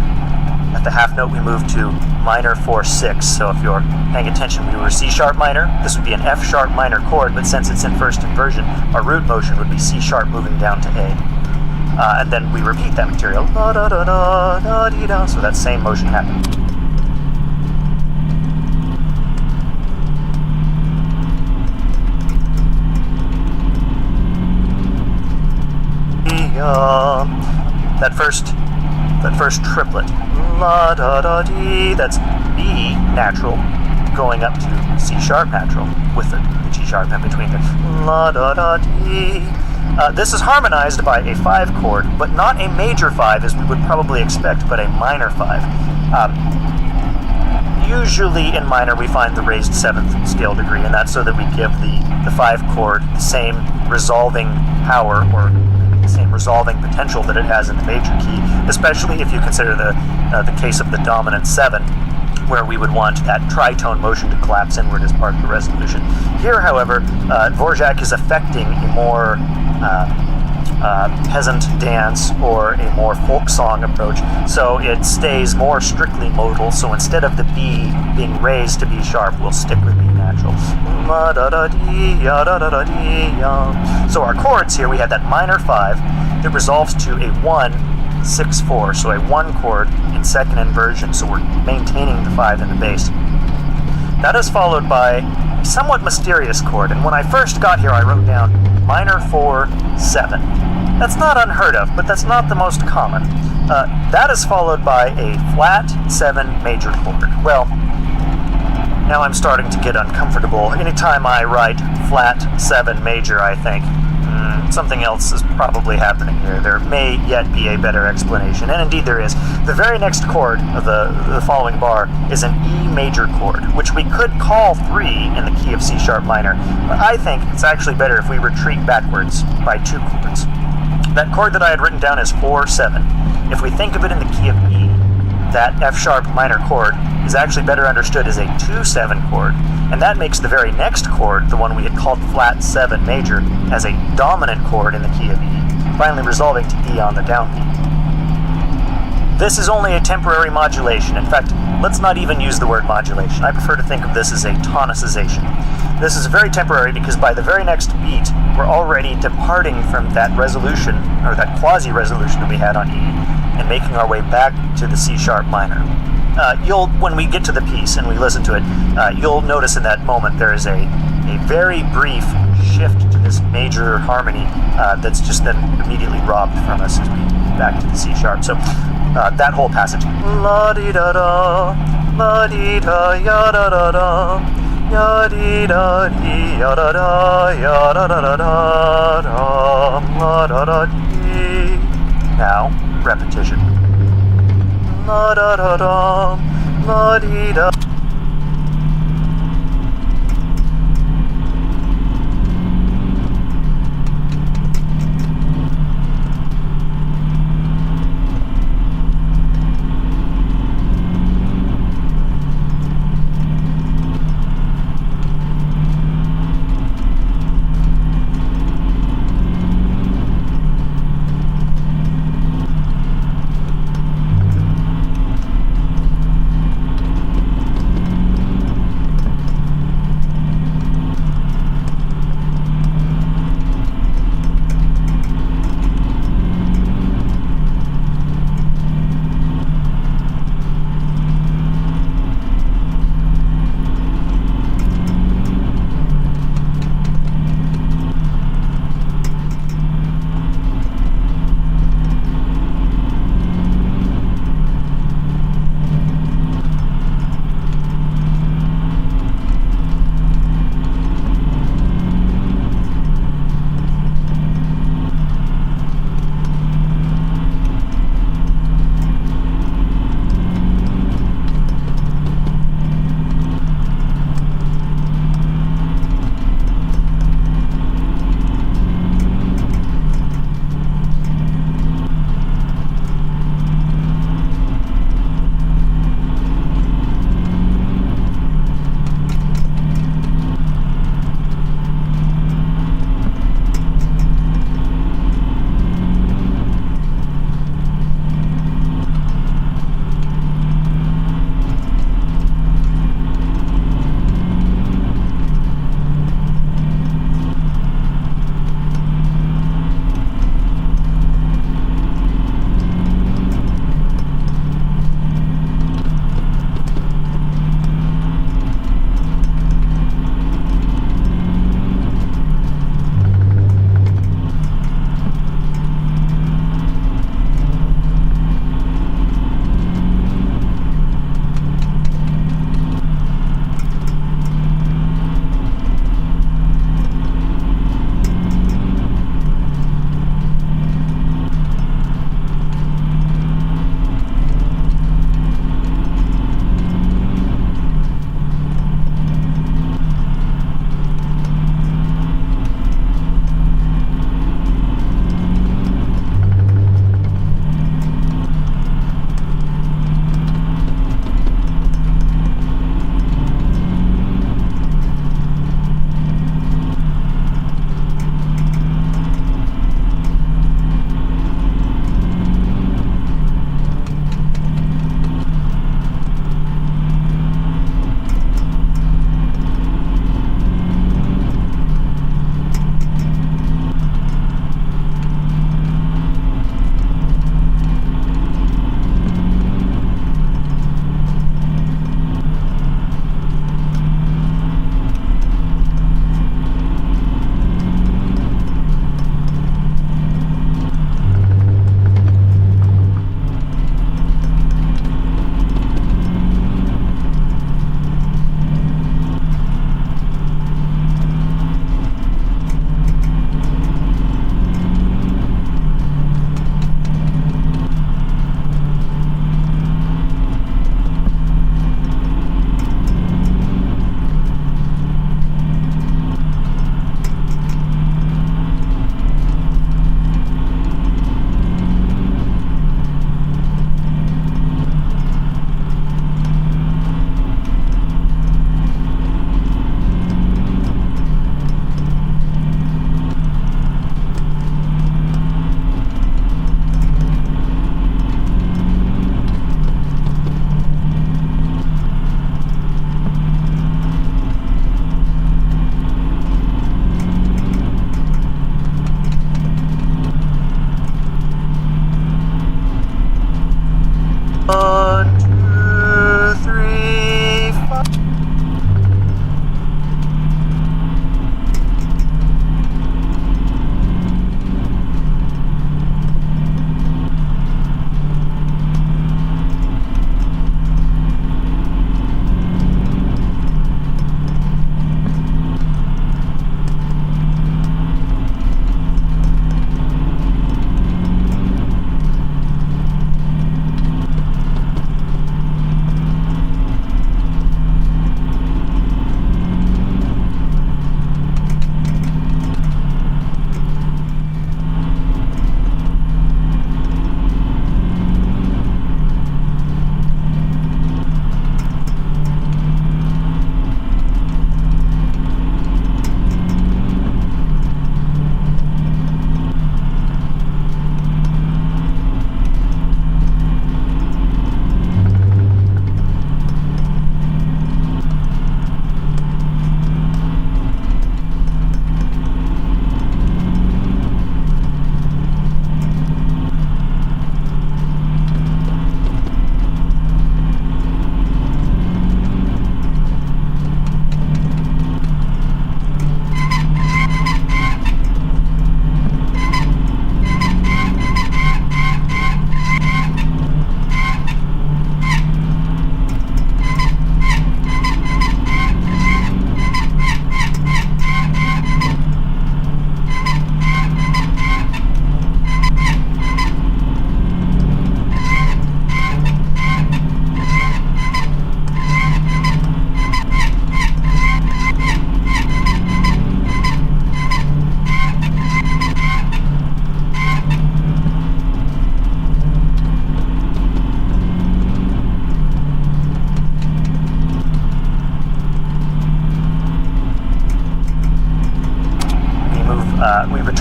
At the half note, we move to minor 4/6. So if you're paying attention, we were C sharp minor. This would be an F sharp minor chord, but since it's in first inversion, our root motion would be C sharp moving down to A. And then we repeat that material. Da da da da da dee da. So that same motion happens. That first triplet, la da da dee, that's B natural going up to C sharp natural with the G sharp in between there, la da da dee. This is harmonized by a 5 chord, but not a major 5 as we would probably expect, but a minor 5. Usually in minor we find the raised 7th scale degree, and that's so that we give the 5 chord the same resolving power, or the same resolving potential that it has in the major key, especially if you consider the case of the dominant 7, where we would want that tritone motion to collapse inward as part of the resolution. Here, however, Dvorak is affecting a more peasant dance or a more folk song approach, so it stays more strictly modal. So instead of the B being raised to B sharp, we'll stick with B natural. So our chords here, we have that minor 5 that resolves to a 1-6-4, so a 1 chord in second inversion, so we're maintaining the 5 in the bass. That is followed by a somewhat mysterious chord, and when I first got here I wrote down minor 4-7. That's not unheard of, but that's not the most common. That is followed by a flat 7 major chord. Well, now I'm starting to get uncomfortable. Anytime I write flat 7 major, I think, something else is probably happening here. There may yet be a better explanation, and indeed there is. The very next chord of the following bar is an E major chord, which we could call 3 in the key of C sharp minor, but I think it's actually better if we retreat backwards by 2 chords. That chord that I had written down is 4-7. If we think of it in the key of E, that F sharp minor chord is actually better understood as a 2-7 chord, and that makes the very next chord, the one we had called flat 7 major, as a dominant chord in the key of E, finally resolving to E on the downbeat. This is only a temporary modulation. In fact, let's not even use the word modulation. I prefer to think of this as a tonicization. This is very temporary because by the very next beat, we're already departing from that resolution, or that quasi-resolution that we had on E, and making our way back to the C sharp minor. When we get to the piece and we listen to it, you'll notice in that moment there is a very brief shift to this major harmony that's just then immediately robbed from us as we get back to the C sharp. So that whole passage. La-dee-da-da, la-dee-da, ya-da-da-da, ya-dee-da-dee, ya-da-da, ya-da-da-da-da, la-da-da-dee. Now, repetition. La-da-da-da, la-dee-da.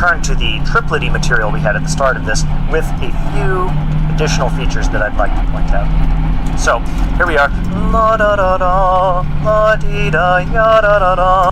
return to the triplety material we had at the start of this with a few additional features that I'd like to point out. So, here we are. La da da da, la dee da ya da da da.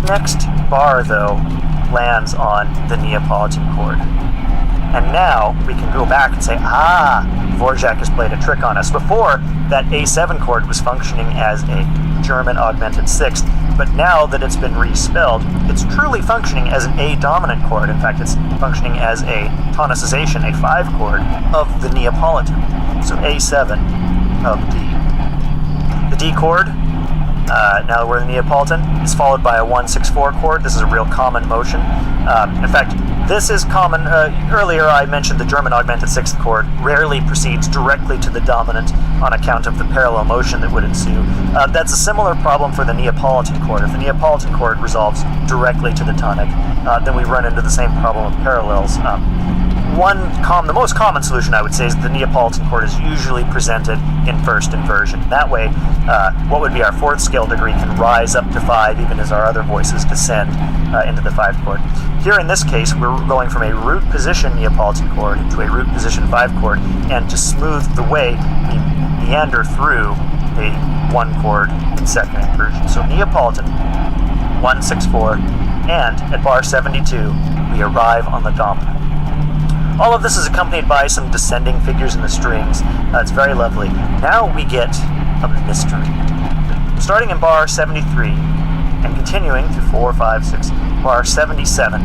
Next bar, though, lands on the Neapolitan chord. And now we can go back and say, Dvorak has played a trick on us. Before, that A7 chord was functioning as a German augmented sixth, but now that it's been respelled, it's truly functioning as an A dominant chord. In fact, it's functioning as a tonicization, a 5 chord of the Neapolitan. So A7 of D. The D chord, now that we're in the Neapolitan, is followed by a 1-6-4 chord. This is a real common motion. In fact, this is common. Earlier I mentioned the German augmented sixth chord rarely proceeds directly to the dominant on account of the parallel motion that would ensue. That's a similar problem for the Neapolitan chord. If the Neapolitan chord resolves directly to the tonic, then we run into the same problem of parallels. The most common solution, I would say, is the Neapolitan chord is usually presented in first inversion. That way, what would be our fourth scale degree can rise up to 5 even as our other voices descend into the 5 chord. Here in this case, we're going from a root position Neapolitan chord to a root position 5 chord, and to smooth the way, we meander through a 1 chord in second inversion. So Neapolitan, 1-6-4, and at bar 72, we arrive on the dominant. All of this is accompanied by some descending figures in the strings. It's very lovely. Now we get a mystery. Starting in bar 73 and continuing to 4, 5, 6, bar 77,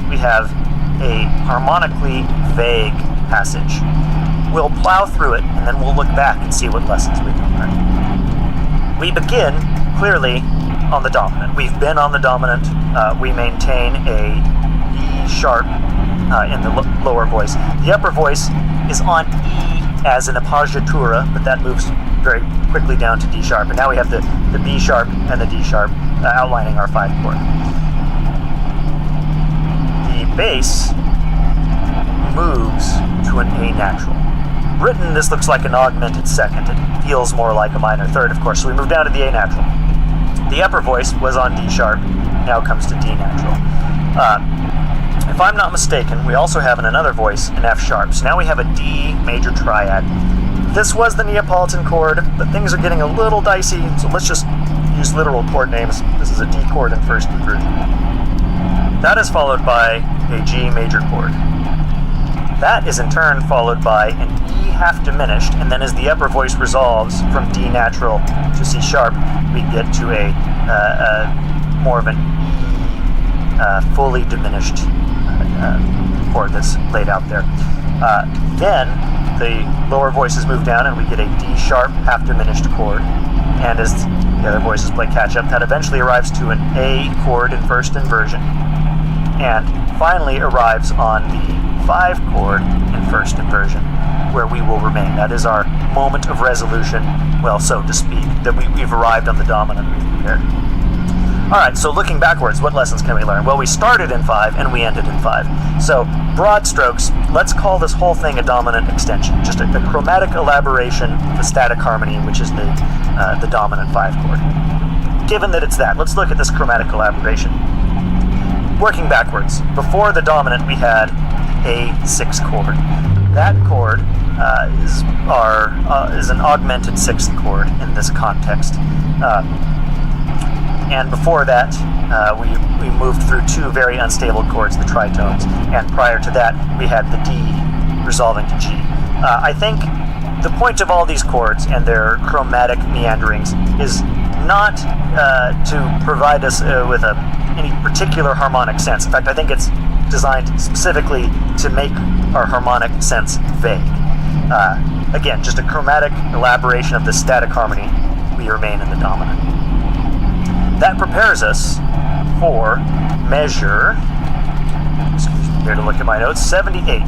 we have a harmonically vague passage. We'll plow through it and then we'll look back and see what lessons we can learn. We begin clearly on the dominant. We've been on the dominant. We maintain a E sharp in the lower voice. The upper voice is on E as an appoggiatura, but that moves very quickly down to D sharp. And now we have the B sharp and the D sharp outlining our 5 chord. The bass moves to an A natural. Written, this looks like an augmented second. It feels more like a minor third, of course, so we move down to the A natural. The upper voice was on D sharp, now comes to D natural. if I'm not mistaken, we also have another voice in F sharp. So now we have a D major triad. This was the Neapolitan chord, but things are getting a little dicey, so let's just use literal chord names. This is a D chord in first inversion. That is followed by a G major chord. That is in turn followed by an E half diminished, and then as the upper voice resolves from D natural to C sharp, we get to a more of an E fully diminished chord that's laid out there. Then the lower voices move down and we get a D sharp half diminished chord, and as the other voices play catch up, that eventually arrives to an A chord in first inversion, and finally arrives on the 5 chord in first inversion, where we will remain. That is our moment of resolution, well, so to speak, that we've arrived on the dominant we've prepared. Alright, so looking backwards, what lessons can we learn? Well, we started in 5 and we ended in 5. So, broad strokes, let's call this whole thing a dominant extension. Just a chromatic elaboration of the static harmony, which is the dominant 5 chord. Given that it's that, let's look at this chromatic elaboration. Working backwards, before the dominant we had A6 chord. That chord is an augmented 6th chord in this context. And before that, we moved through 2 very unstable chords, the tritones, and prior to that, we had the D resolving to G. I think the point of all these chords and their chromatic meanderings is not to provide us with any particular harmonic sense. In fact, I think it's designed specifically to make our harmonic sense vague. Again, just a chromatic elaboration of the static harmony, we remain in the dominant. That prepares us for measure, here to look at my notes, 78.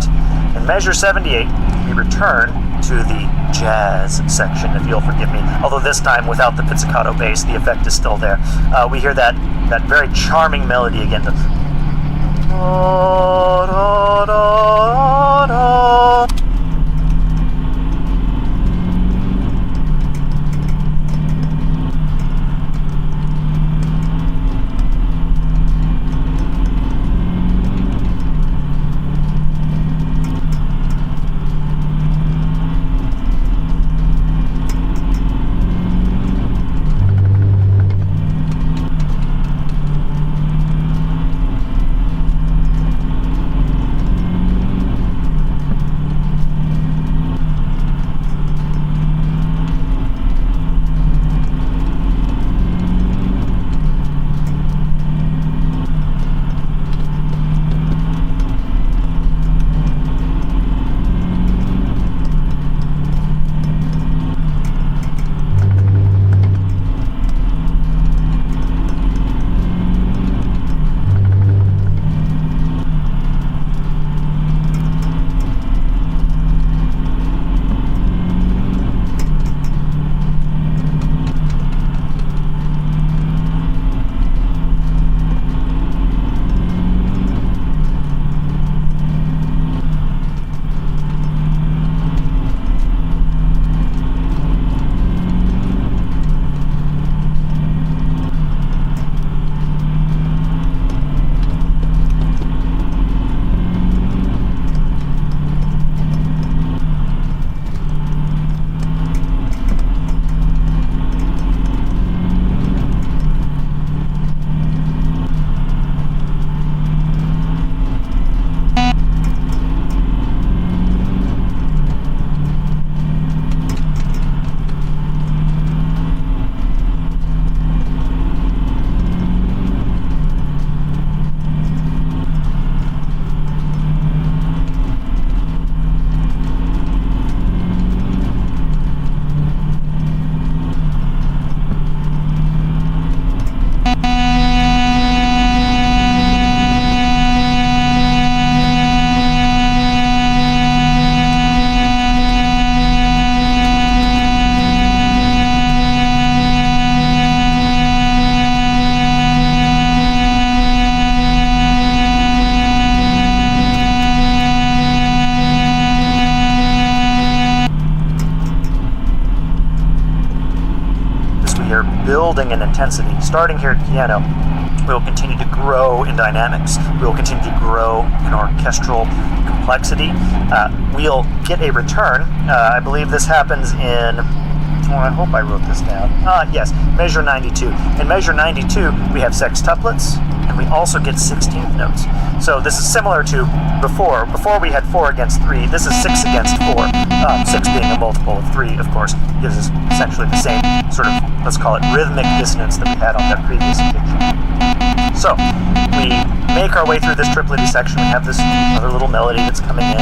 In measure 78, we return to the jazz section, if you'll forgive me. Although this time, without the pizzicato bass, the effect is still there. We hear that very charming melody again. The da, da, da, da. Building in intensity, starting here at piano We will continue to grow in dynamics. We will continue to grow in orchestral complexity. We'll get a return. I believe this happens in... I hope I wrote this down. Yes, measure 92. In measure 92, we have sextuplets, and we also get 16th notes. So this is similar to before. Before we had 4 against 3. This is 6 against 4. 6 being a multiple of 3, of course, gives us essentially the same sort of, let's call it, rhythmic dissonance that we had on that previous occasion. So, we make our way through this triplety section. We have this other little melody that's coming in.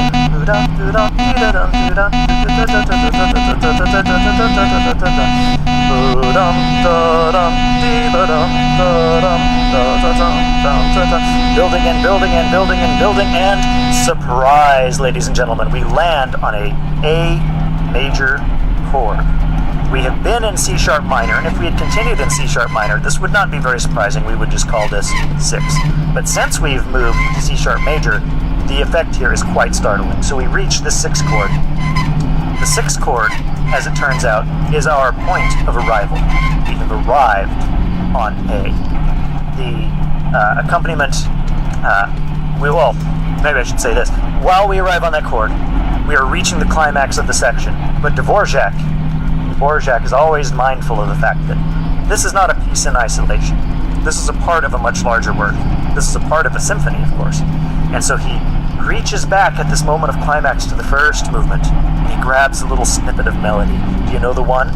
Building and building and building and building, and surprise, ladies and gentlemen, we land on a major chord. We have been in C sharp minor, and if we had continued in C sharp minor, this would not be very surprising. We would just call this 6. But since we've moved to C sharp major, the effect here is quite startling. So we reach the 6th chord. The 6th chord, as it turns out, is our point of arrival. We have arrived on A. The accompaniment, maybe I should say this. While we arrive on that chord, we are reaching the climax of the section. But Dvorak is always mindful of the fact that this is not a piece in isolation. This is a part of a much larger work. This is a part of a symphony, of course. And so he reaches back at this moment of climax to the first movement, and he grabs a little snippet of melody. Do you know the one?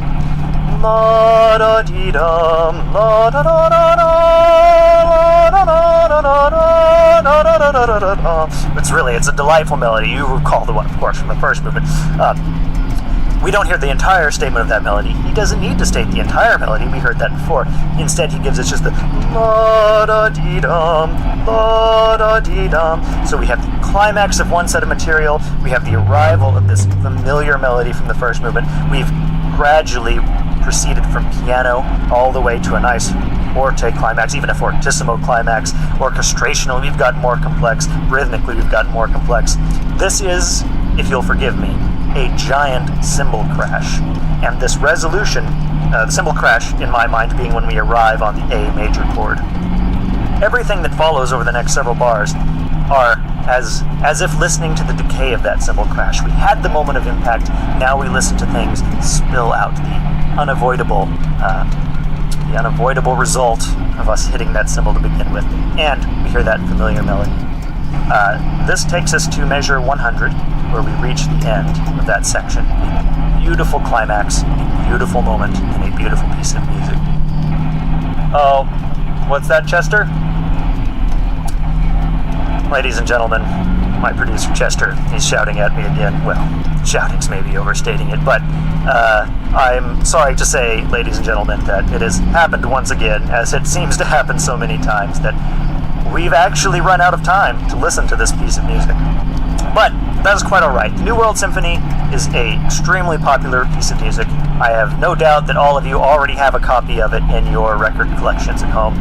La da dee dum, la da da da da, la da da da da da da da da da. It's a delightful melody. You recall the one, of course, from the first movement. We don't hear the entire statement of that melody. He doesn't need to state the entire melody. We heard that before. Instead, he gives us just the la-da-dee-dum, la-da-dee-dum. So we have the climax of one set of material. We have the arrival of this familiar melody from the first movement. We've gradually proceeded from piano all the way to a nice forte climax, even a fortissimo climax. Orchestrationally, we've gotten more complex. Rhythmically, we've gotten more complex. This is, if you'll forgive me, a giant cymbal crash. And this resolution, the cymbal crash, in my mind, being when we arrive on the A major chord. Everything that follows over the next several bars are as if listening to the decay of that cymbal crash. We had the moment of impact, now we listen to things spill out, the unavoidable result of us hitting that cymbal to begin with. And we hear that familiar melody. This takes us to measure 100, where we reach the end of that section. A beautiful climax, a beautiful moment, and a beautiful piece of music. Oh, what's that, Chester? Ladies and gentlemen, my producer Chester is shouting at me again. Well, shouting's maybe overstating it, but I'm sorry to say, ladies and gentlemen, that it has happened once again, as it seems to happen so many times, that we've actually run out of time to listen to this piece of music. But that is quite all right. The New World Symphony is an extremely popular piece of music. I have no doubt that all of you already have a copy of it in your record collections at home.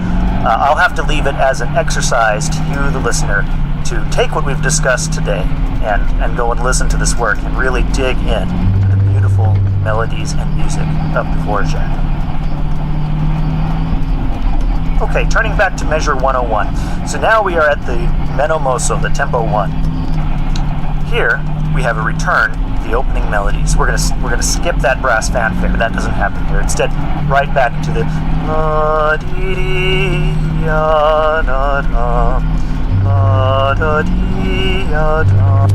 I'll have to leave it as an exercise to you, the listener, to take what we've discussed today and go and listen to this work and really dig in to the beautiful melodies and music of Dvorak. Okay, turning back to measure 101. So now we are at the Meno mosso, the tempo 1. Here we have a return to the opening melodies. We're gonna skip that brass fanfare. That doesn't happen here. Instead, right back to the la dee dee ya da da, la da dee ya da.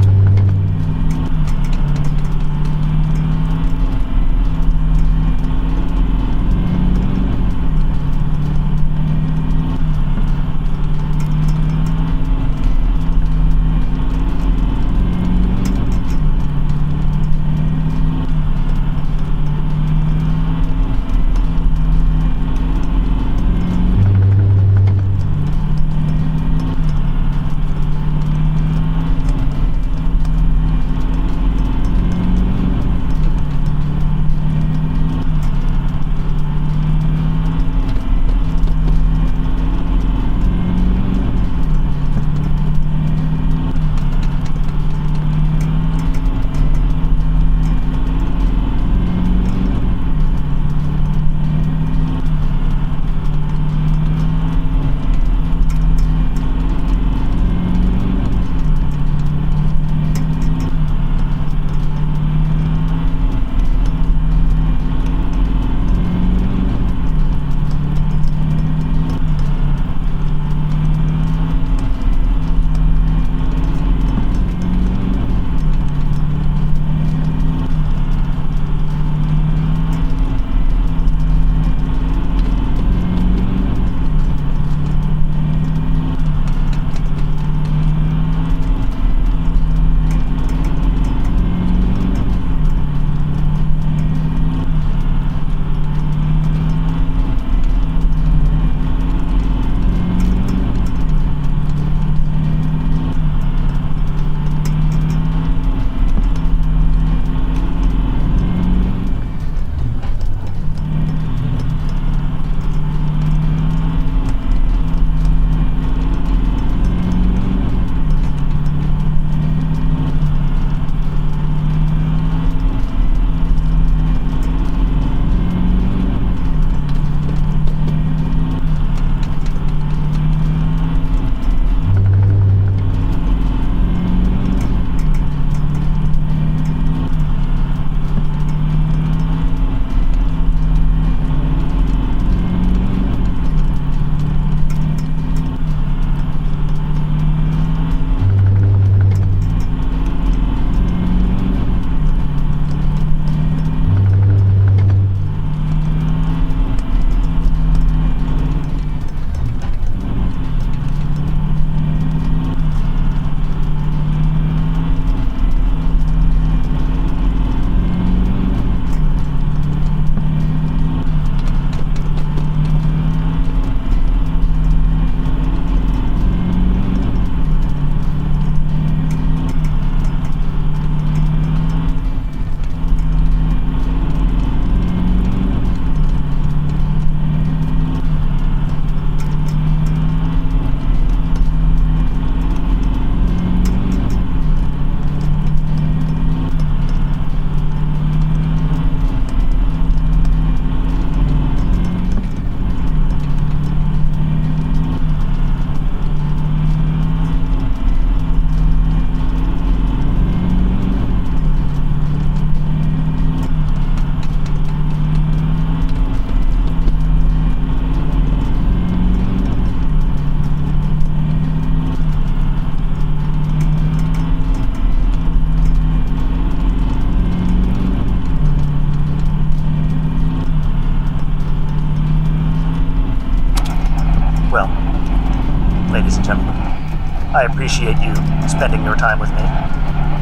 I appreciate you spending your time with me.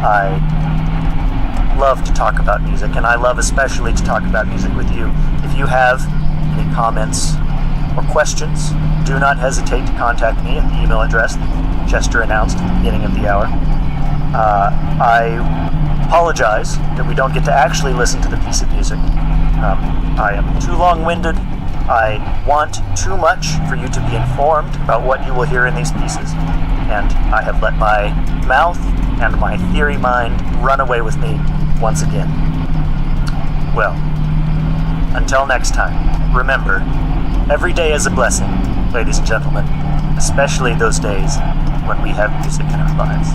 I love to talk about music, and I love especially to talk about music with you. If you have any comments or questions, do not hesitate to contact me at the email address that Chester announced at the beginning of the hour. I apologize that we don't get to actually listen to the piece of music. I am too long-winded. I want too much for you to be informed about what you will hear in these pieces, and I have let my mouth and my theory mind run away with me once again. Well, until next time, remember, every day is a blessing, ladies and gentlemen, especially those days when we have music in our lives.